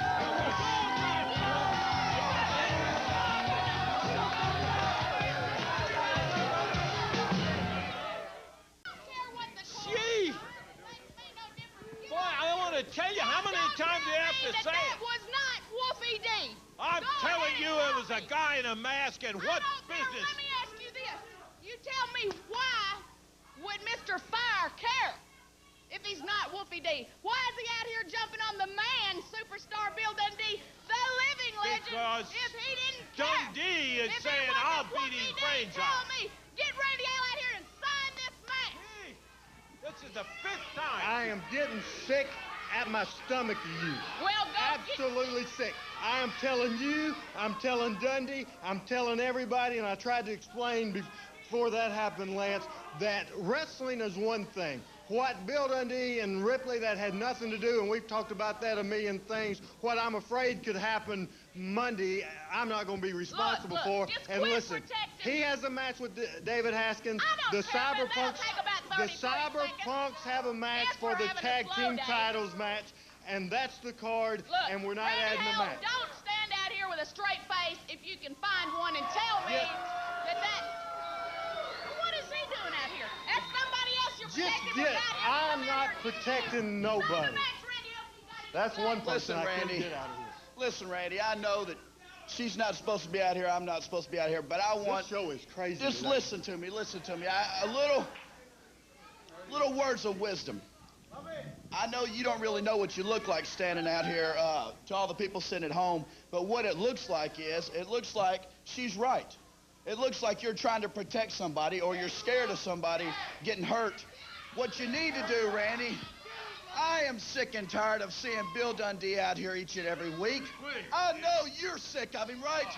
To tell you how many times you have to say that was not Wolfie D. I'm telling you it was a guy in a mask, and what business? Let me ask you this. You tell me, why would Mr. Fire care if he's not Wolfie D? Why is he out here jumping on the man, superstar Bill Dundee, the living legend, because if he didn't care? Dundee is saying, I'll beat his brains out. Tell me, get Randy Hale out here and sign this match. This is the 5th time. I am getting sick at my stomach of you. Well, absolutely sick. I am telling you, I'm telling Dundee, I'm telling everybody, and I tried to explain before that happened, Lance, that wrestling is one thing. What Bill Dundee and Ripley, that had nothing to do, and we've talked about that a million things. What I'm afraid could happen Monday, I'm not going to be responsible for. And listen, he has a match with David Haskins. The Cyberpunks have a match for the tag team titles match, and that's the card. Look, and we're not adding the match. Don't stand out here with a straight face if you can find one and tell me that. What is he doing out here? That's somebody else you're protecting. I'm not protecting nobody. That's one person I can't get out of here. Listen, Randy, I know that she's not supposed to be out here. I'm not supposed to be out here, but I want. This show is crazy. Just tonight. listen to me. A little words of wisdom. I know you don't really know what you look like standing out here to all the people sitting at home, but what it looks like is, it looks like she's right. It looks like you're trying to protect somebody, or you're scared of somebody getting hurt. What you need to do, Randy, I am sick and tired of seeing Bill Dundee out here each and every week. I know you're sick of him, right?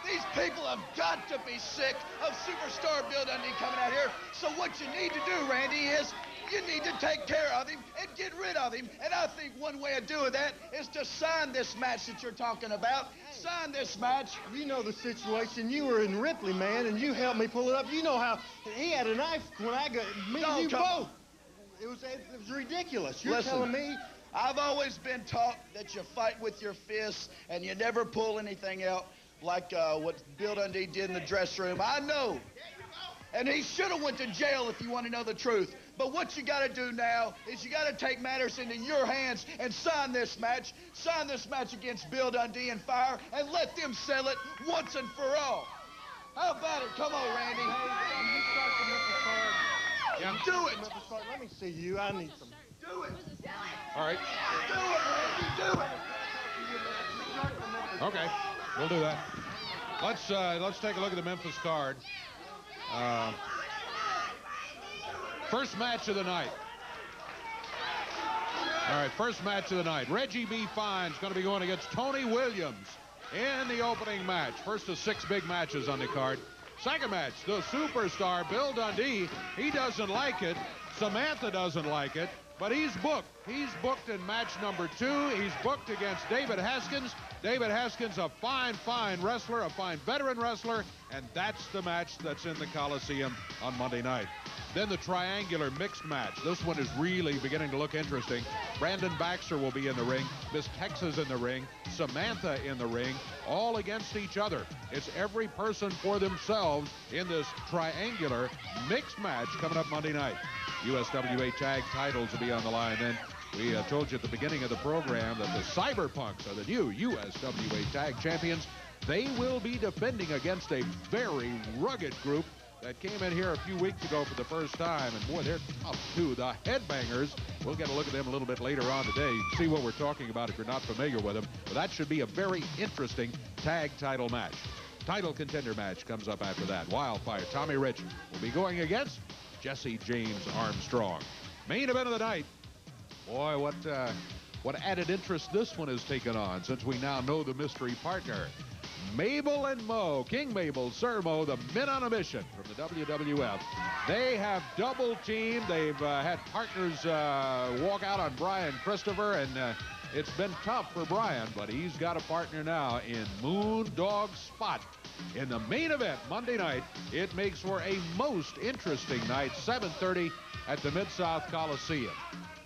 These people have got to be sick of superstar Bill Dundee coming out here. So what you need to do, Randy, is you need to take care of him and get rid of him. And I think one way of doing that is to sign this match that you're talking about. Sign this match. You know the situation. You were in Ripley, man, and you helped me pull it up. You know how he had a knife when I got me and you both. It was ridiculous. You're Listen, telling me? I've always been taught that you fight with your fists and you never pull anything out like what Bill Dundee did in the dressing room. I know. And he should have went to jail if you want to know the truth. But what you got to do now is you got to take matters into your hands and sign this match. Sign this match against Bill Dundee and Fire and let them settle it once and for all. How about it? Come on, Randy. Yeah. Do it. Let me see you. I need some. Do it. All right. Do it, Randy. Do it. Okay, we'll do that. Let's take a look at the Memphis card. First match of the night. All right, first match of the night. Reggie B. Fine's going to be going against Tony Williams in the opening match. First of 6 big matches on the card. Second match, the superstar Bill Dundee. He doesn't like it. Samantha doesn't like it. But he's booked. He's booked in match number 2. He's booked against David Haskins. David Haskins, a fine, fine wrestler, a fine veteran wrestler, and that's the match that's in the Coliseum on Monday night. Then the triangular mixed match. This one is really beginning to look interesting. Brandon Baxter will be in the ring. Miss Texas in the ring. Samantha in the ring, all against each other. It's every person for themselves in this triangular mixed match coming up Monday night. USWA tag titles will be on the line then. We told you at the beginning of the program that the Cyberpunks are the new USWA tag champions. They will be defending against a very rugged group that came in here a few weeks ago for the first time. And boy, they're tough too. The Headbangers. We'll get a look at them a little bit later on today. See what we're talking about if you're not familiar with them. But that should be a very interesting tag title match. Title contender match comes up after that. Wildfire Tommy Rich will be going against Jesse James Armstrong. Main event of the night. Boy, what added interest this one has taken on since we now know the mystery partner. Mabel and Mo, King Mabel, Sir Mo, the men on a mission from the WWF. They have double teamed. They've had partners walk out on Brian Christopher, and it's been tough for Brian, but he's got a partner now in Moondog Spot. In the main event Monday night, it makes for a most interesting night, 7:30 at the Mid-South Coliseum.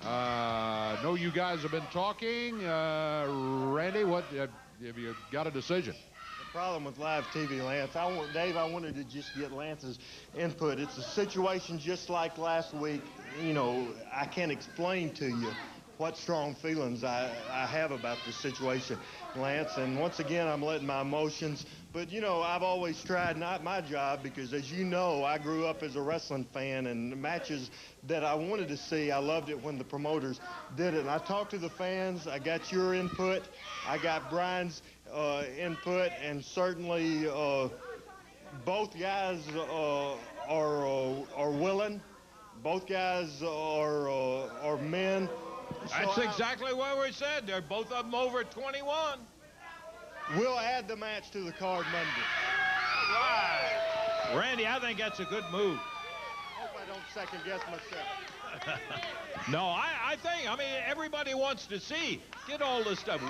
Know you guys have been talking. Randy, what have you got a decision? The problem with live TV, Lance, Dave, I wanted to just get Lance's input. It's a situation just like last week. You know, I can't explain to you what strong feelings I have about this situation, Lance. And once again, I'm letting my emotions. But, you know, I've always tried, not my job, because as you know, I grew up as a wrestling fan, and the matches that I wanted to see, I loved it when the promoters did it. And I talked to the fans. I got your input. I got Brian's input, and certainly both guys are willing. Both guys are men. That's exactly what we said. They're both of them over 21. We'll add the match to the card Monday. Right. Randy, I think that's a good move. Hope I don't second guess myself. No, I mean, everybody wants to see. Get all this stuff.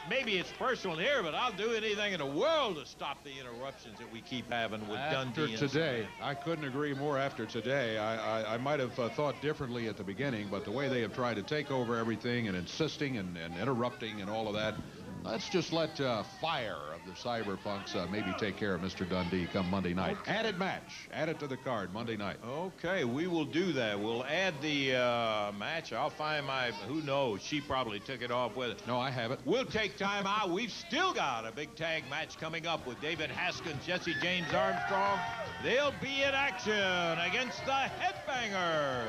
Maybe it's personal here, but I'll do anything in the world to stop the interruptions that we keep having with Dundee. After today, I couldn't agree more. After today, I might have thought differently at the beginning, but the way they have tried to take over everything and insisting and interrupting and all of that, let's just let Fire of the Cyberpunks maybe take care of Mr. Dundee come Monday night. Okay. Added match. Add it to the card Monday night. Okay, we will do that. We'll add the match. I'll find my, who knows, she probably took it off with it. No, I have it. We'll take time out. We've still got a big tag match coming up with David Haskins, Jesse James Armstrong. They'll be in action against the Headbangers.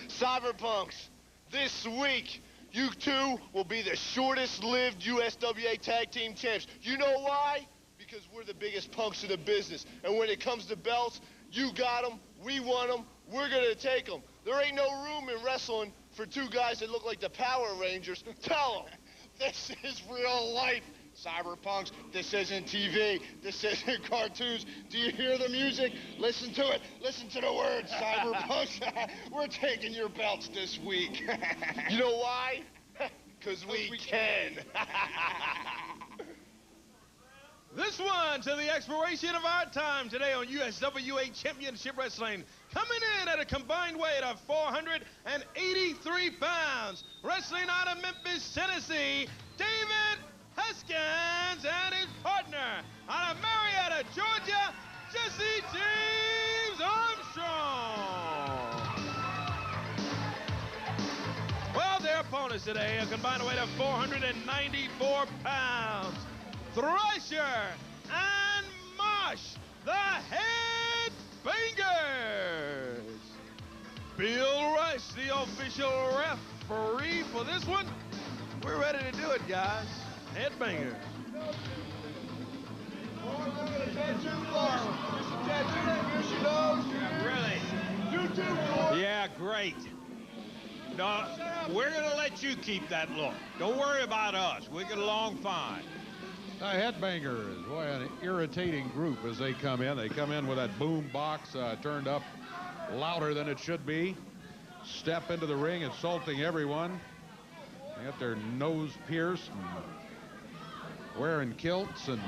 Cyberpunks. This week, you two will be the shortest-lived USWA Tag Team Champs. You know why? Because we're the biggest punks in the business. And when it comes to belts, you got them, we want them, we're going to take them. There ain't no room in wrestling for two guys that look like the Power Rangers. Tell them, this is real life. Cyberpunks, this isn't TV, this isn't cartoons. Do you hear the music? Listen to it. Listen to the words, Cyberpunks. We're taking your belts this week. You know why? Because we can. This First one to the expiration of our time today on USWA Championship Wrestling. Coming in at a combined weight of 483 pounds. Wrestling out of Memphis, Tennessee, David Haskins and his partner out of Marietta, Georgia, Jesse James Armstrong. Well, their opponents today, a combined weight of 494 pounds. Thresher and Mosh, the Headbangers. Bill Rush, the official referee for this one. We're ready to do it, guys. Headbangers. Really? Yeah, great. No, we're going to let you keep that look. Don't worry about us. We get along fine. The Headbangers, boy, an irritating group as they come in. They come in with that boom box turned up louder than it should be. Step into the ring, insulting everyone. They got their nose pierced and wearing kilts and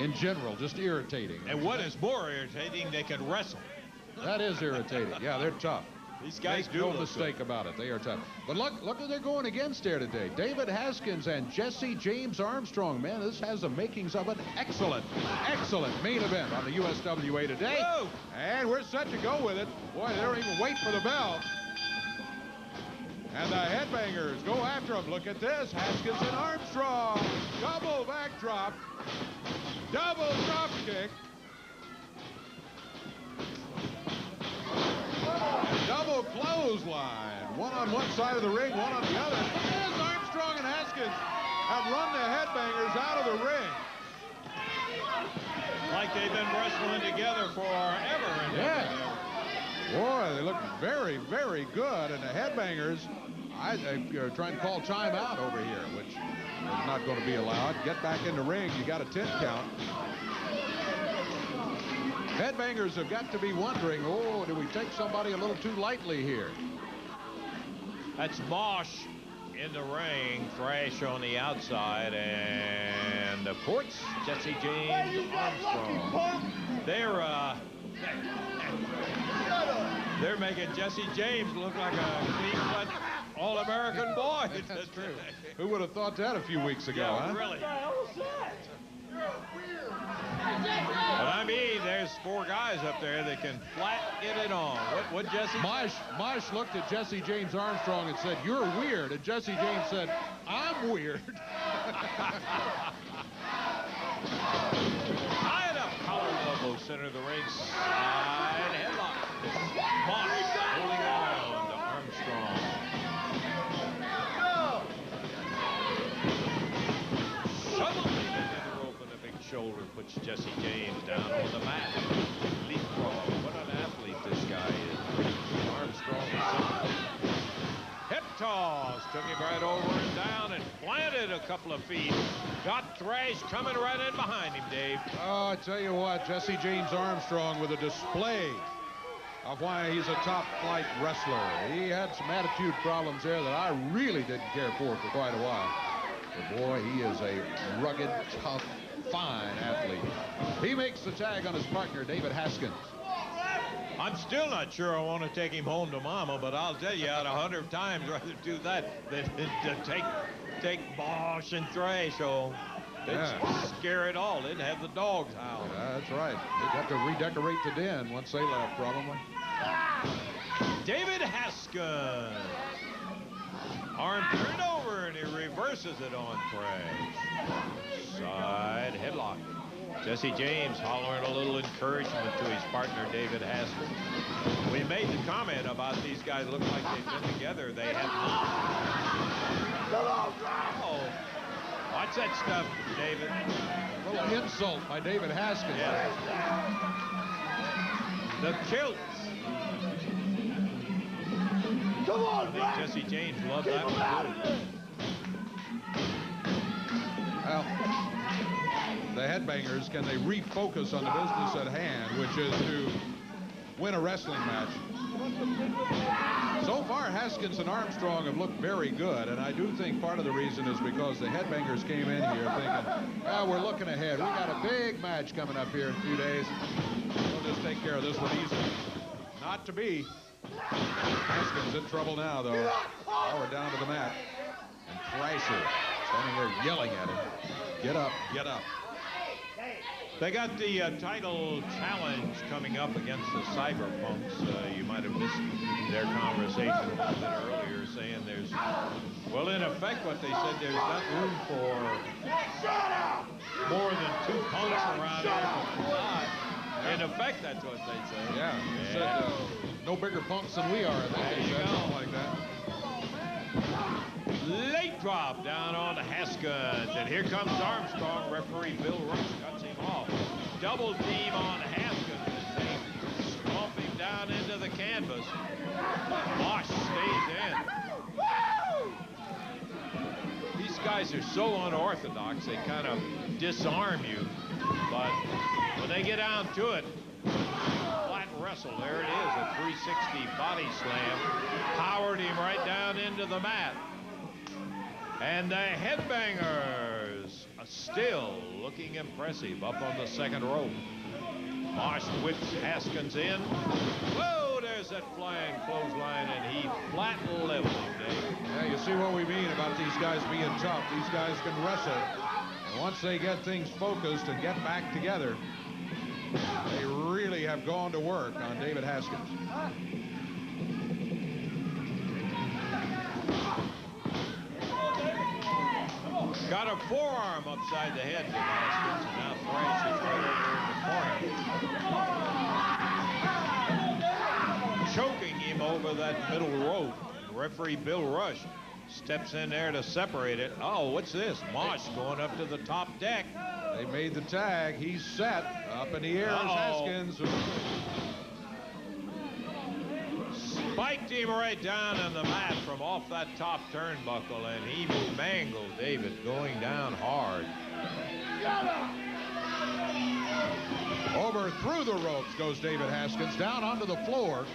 in general, just irritating. And what is more irritating, they can wrestle. That is irritating. Yeah, they're tough. These guys Make do no look mistake good. about it. They are tough. But look who they're going against here today. David Haskins and Jesse James Armstrong. Man, this has the makings of an excellent main event on the USWA today. Whoa. And we're set to go with it. Boy, they don't even wait for the bell. And the Headbangers go after him. Look at this. Haskins and Armstrong. Double backdrop. Double drop kick. Double clothesline. One on one side of the ring, one on the other. As Armstrong and Haskins have run the Headbangers out of the ring. Like they've been wrestling together forever. Yeah. Boy, they look very, very good. And the Headbangers, they're trying to call timeout over here, which is not going to be allowed. Get back in the ring. You got a 10 count. Headbangers have got to be wondering, oh, do we take somebody a little too lightly here? That's Mosh in the ring, Thrash on the outside, and of course, Jesse James Armstrong. They're making Jesse James look like a clean-cut All-American boy. That's true. Who would have thought that a few weeks ago, Yeah, huh? really. But I mean, there's 4 guys up there that can flat get it on. What Jesse? Mosh looked at Jesse James Armstrong and said, "You're weird." And Jesse James said, "I'm weird." High enough collar elbow, center of the ring, side headlock. Mosh holding on to Armstrong. Suddenly, shoulder puts Jesse James down on the mat. Leapfrog. What an athlete this guy is. Armstrong. Hip toss. Took him right over and down and planted a couple of feet. Got Thrash coming right in behind him, Dave. Oh, I tell you what, Jesse James Armstrong with a display of why he's a top-flight wrestler. He had some attitude problems there that I really didn't care for quite a while. But boy, he is a rugged, tough, fine athlete. He makes the tag on his partner, David Haskins. I'm still not sure I want to take him home to mama, but I'll tell you, out of 100 times, rather do that than to take Mosh and Thrash home. They'd scare it all. They'd have the dogs howl. That's right. They'd have to redecorate the den once they left, probably. David Haskins. Arm turned over, and he reverses it on Thrash. Side headlock. Jesse James hollering a little encouragement to his partner, David Haskins. We made the comment about these guys look like they've been together. They have not. Oh, watch that stuff, David. A little insult by David Haskins. Yeah. The kilts. Come on, I think Jesse James loved that one. Well, the Headbangers, can they refocus on the business at hand, which is to win a wrestling match. So far, Haskins and Armstrong have looked very good, and I do think part of the reason is because the headbangers came in here thinking, well, we're looking ahead. We got a big match coming up here in a few days. We'll just take care of this one easily. Not to be. Haskins in trouble now, though. Now we're down to the mat. And Thrasher standing there yelling at him. Get up, get up. They got the title challenge coming up against the Cyberpunks. You might have missed their conversation a little bit earlier, saying there's, well, in effect, what they said, there's not room for more than 2 punks around here. In effect, that's what they said. Yeah, they said no bigger punks than we are. There you go. Something like that. Late drop down on Haskins, and here comes Armstrong. Referee Bill Rush cuts him off. Double team on Haskins as they stomp him down into the canvas. Mosh stays in. These guys are so unorthodox, they kind of disarm you. But when they get down to it, flat wrestle. There it is, a 360 body slam. Powered him right down into the mat. And the headbangers are still looking impressive up on the second rope. Mosh whips Haskins in. Whoa, there's that flying clothesline, and he flat leveled him, Dave. Yeah, you see what we mean about these guys being tough. These guys can wrestle. And once they get things focused and get back together, they really have gone to work on David Haskins. Got a forearm upside the head to Haskins, and now Thrash is right over in the corner. Choking him over that middle rope. Referee Bill Rush steps in there to separate it. Oh, what's this? Mosh going up to the top deck. They made the tag. He's set. Up in the air is Haskins. Spiked him right down on the mat from off that top turnbuckle, and he mangled David, going down hard. Over through the ropes goes David Haskins, down onto the floor.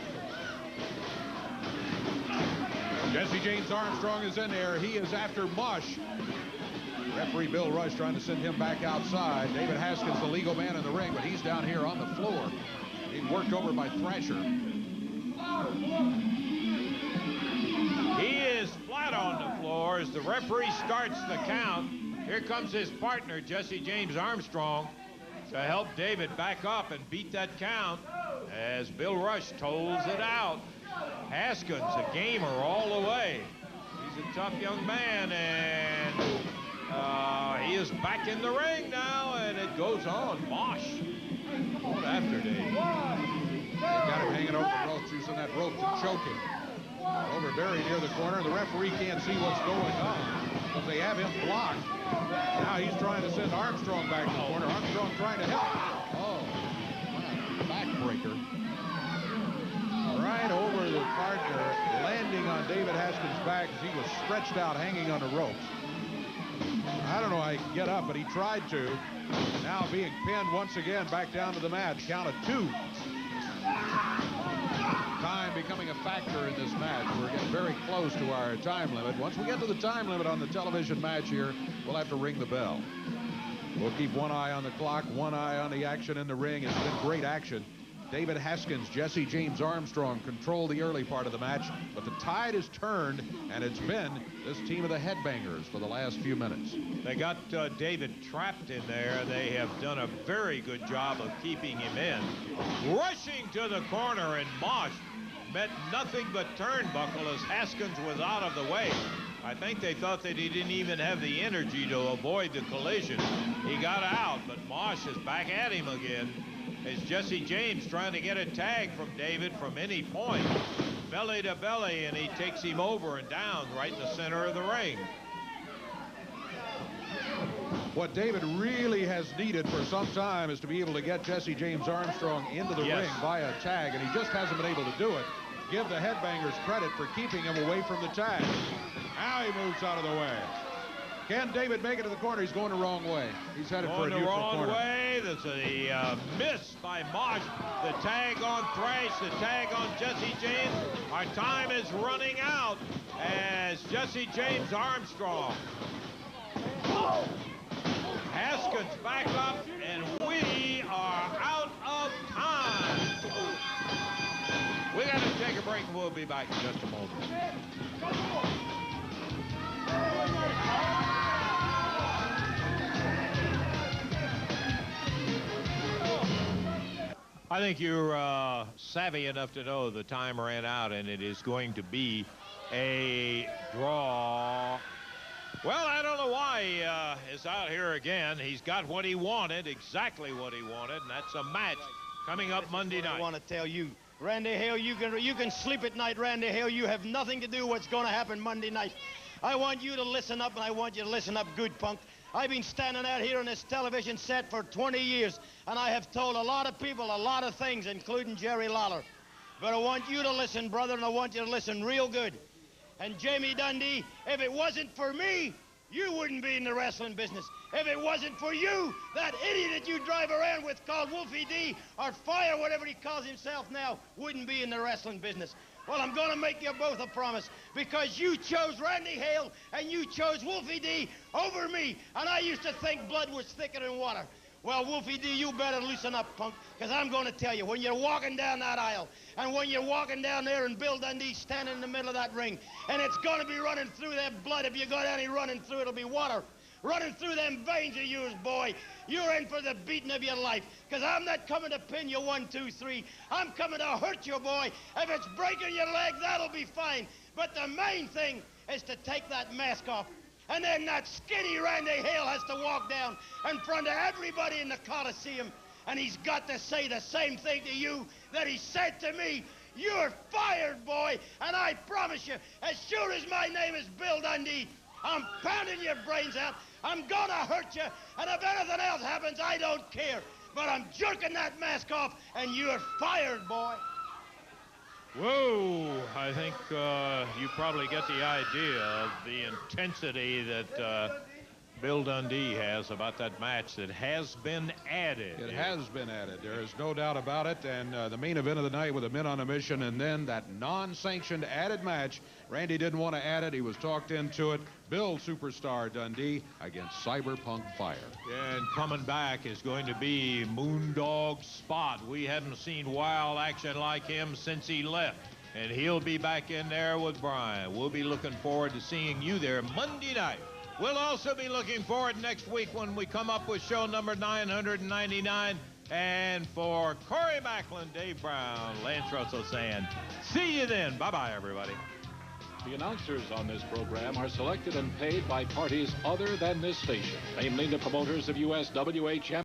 Jesse James Armstrong is in there. He is after Mosh. Referee Bill Rush trying to send him back outside. David Haskins, the legal man in the ring, but he's down here on the floor. He's worked over by Thrasher. He is flat on the floor as the referee starts the count. Here comes his partner, Jesse James Armstrong, to help David back up and beat that count as Bill Rush tolls it out. Haskins, a gamer all the way. He's a tough young man, and he is back in the ring now, and it goes on. Mosh going after Dave. They got him hanging over the ropes, using that rope to choke him. Over very near the corner. The referee can't see what's going on because they have him blocked. Now he's trying to send Armstrong back to the corner. Armstrong trying to help. Oh, backbreaker. Right over the partner, landing on David Haskins' back as he was stretched out, hanging on the ropes. I don't know how he can get up, but he tried to. Now being pinned once again back down to the mat. Count of 2. Time becoming a factor in this match. We're getting very close to our time limit. Once we get to the time limit on the television match here, we'll have to ring the bell. We'll keep one eye on the clock, one eye on the action in the ring. It's been great action. David Haskins, Jesse James Armstrong control the early part of the match, but the tide has turned, and it's been this team of the headbangers for the last few minutes. They got David trapped in there. They have done a very good job of keeping him in. Rushing to the corner, and Mosh met nothing but turnbuckle as Haskins was out of the way. I think they thought that he didn't even have the energy to avoid the collision. He got out, but Mosh is back at him again. As Jesse James trying to get a tag from David from any point. Belly to belly, and he takes him over and down right in the center of the ring. What David really has needed for some time is to be able to get Jesse James Armstrong into the ring via tag, and he just hasn't been able to do it. Give the headbangers credit for keeping him away from the tag. Now he moves out of the way. Can David make it to the corner? He's going the wrong way. He's headed for a Going the neutral wrong corner. way. There's a miss by Marsh. The tag on Thrash, the tag on Jesse James. Our time is running out as Jesse James Armstrong. Haskins back up, and we are out of time. We got to take a break, and we'll be back in just a moment. I think you're savvy enough to know the time ran out, and it is going to be a draw. Well, I don't know why he is out here again. He's got what he wanted, exactly what he wanted, and that's a match coming up Monday night. I want to tell you, Randy Hale, you can sleep at night, Randy Hale. You have nothing to do with what's going to happen Monday night. I want you to listen up, and I want you to listen up good, punk. I've been standing out here on this television set for 20 years, and I have told a lot of people a lot of things, including Jerry Lawler. But I want you to listen, brother, and I want you to listen real good. And Jamie Dundee, if it wasn't for me, you wouldn't be in the wrestling business. If it wasn't for you, that idiot that you drive around with called Wolfie D, or Fire, whatever he calls himself now, wouldn't be in the wrestling business. Well, I'm going to make you both a promise, because you chose Randy Hale and you chose Wolfie D over me, and I used to think blood was thicker than water. Well, Wolfie D, you better loosen up, punk, because I'm going to tell you, when you're walking down that aisle, and when you're walking down there and Bill Dundee's standing in the middle of that ring, and it's going to be running through that blood, if you got any running through, it'll be water. Running through them veins of yours, boy. You're in for the beating of your life, because I'm not coming to pin you 1, 2, 3. I'm coming to hurt you, boy. If it's breaking your leg, that'll be fine. But the main thing is to take that mask off. And then that skinny Randy Hale has to walk down in front of everybody in the Coliseum, and he's got to say the same thing to you that he said to me. You're fired, boy, and I promise you, as sure as my name is Bill Dundee, I'm pounding your brains out. I'm gonna hurt you, and if anything else happens, I don't care. But I'm jerking that mask off, and you're fired, boy. Whoa, I think you probably get the idea of the intensity that Bill Dundee has about that match that has been added. It has been added. There is no doubt about it. And the main event of the night with the men on a mission, and then that non-sanctioned added match. Randy didn't want to add it. He was talked into it. Bill Superstar Dundee against Cyberpunk Fire. Yeah, and coming back is going to be Moondog Spot. We haven't seen wild action like him since he left. And he'll be back in there with Brian. We'll be looking forward to seeing you there Monday night. We'll also be looking forward next week when we come up with show number 999. And for Corey Macklin, Dave Brown, Lance Russell saying, see you then. Bye-bye, everybody. The announcers on this program are selected and paid by parties other than this station, namely the promoters of USWA Championship.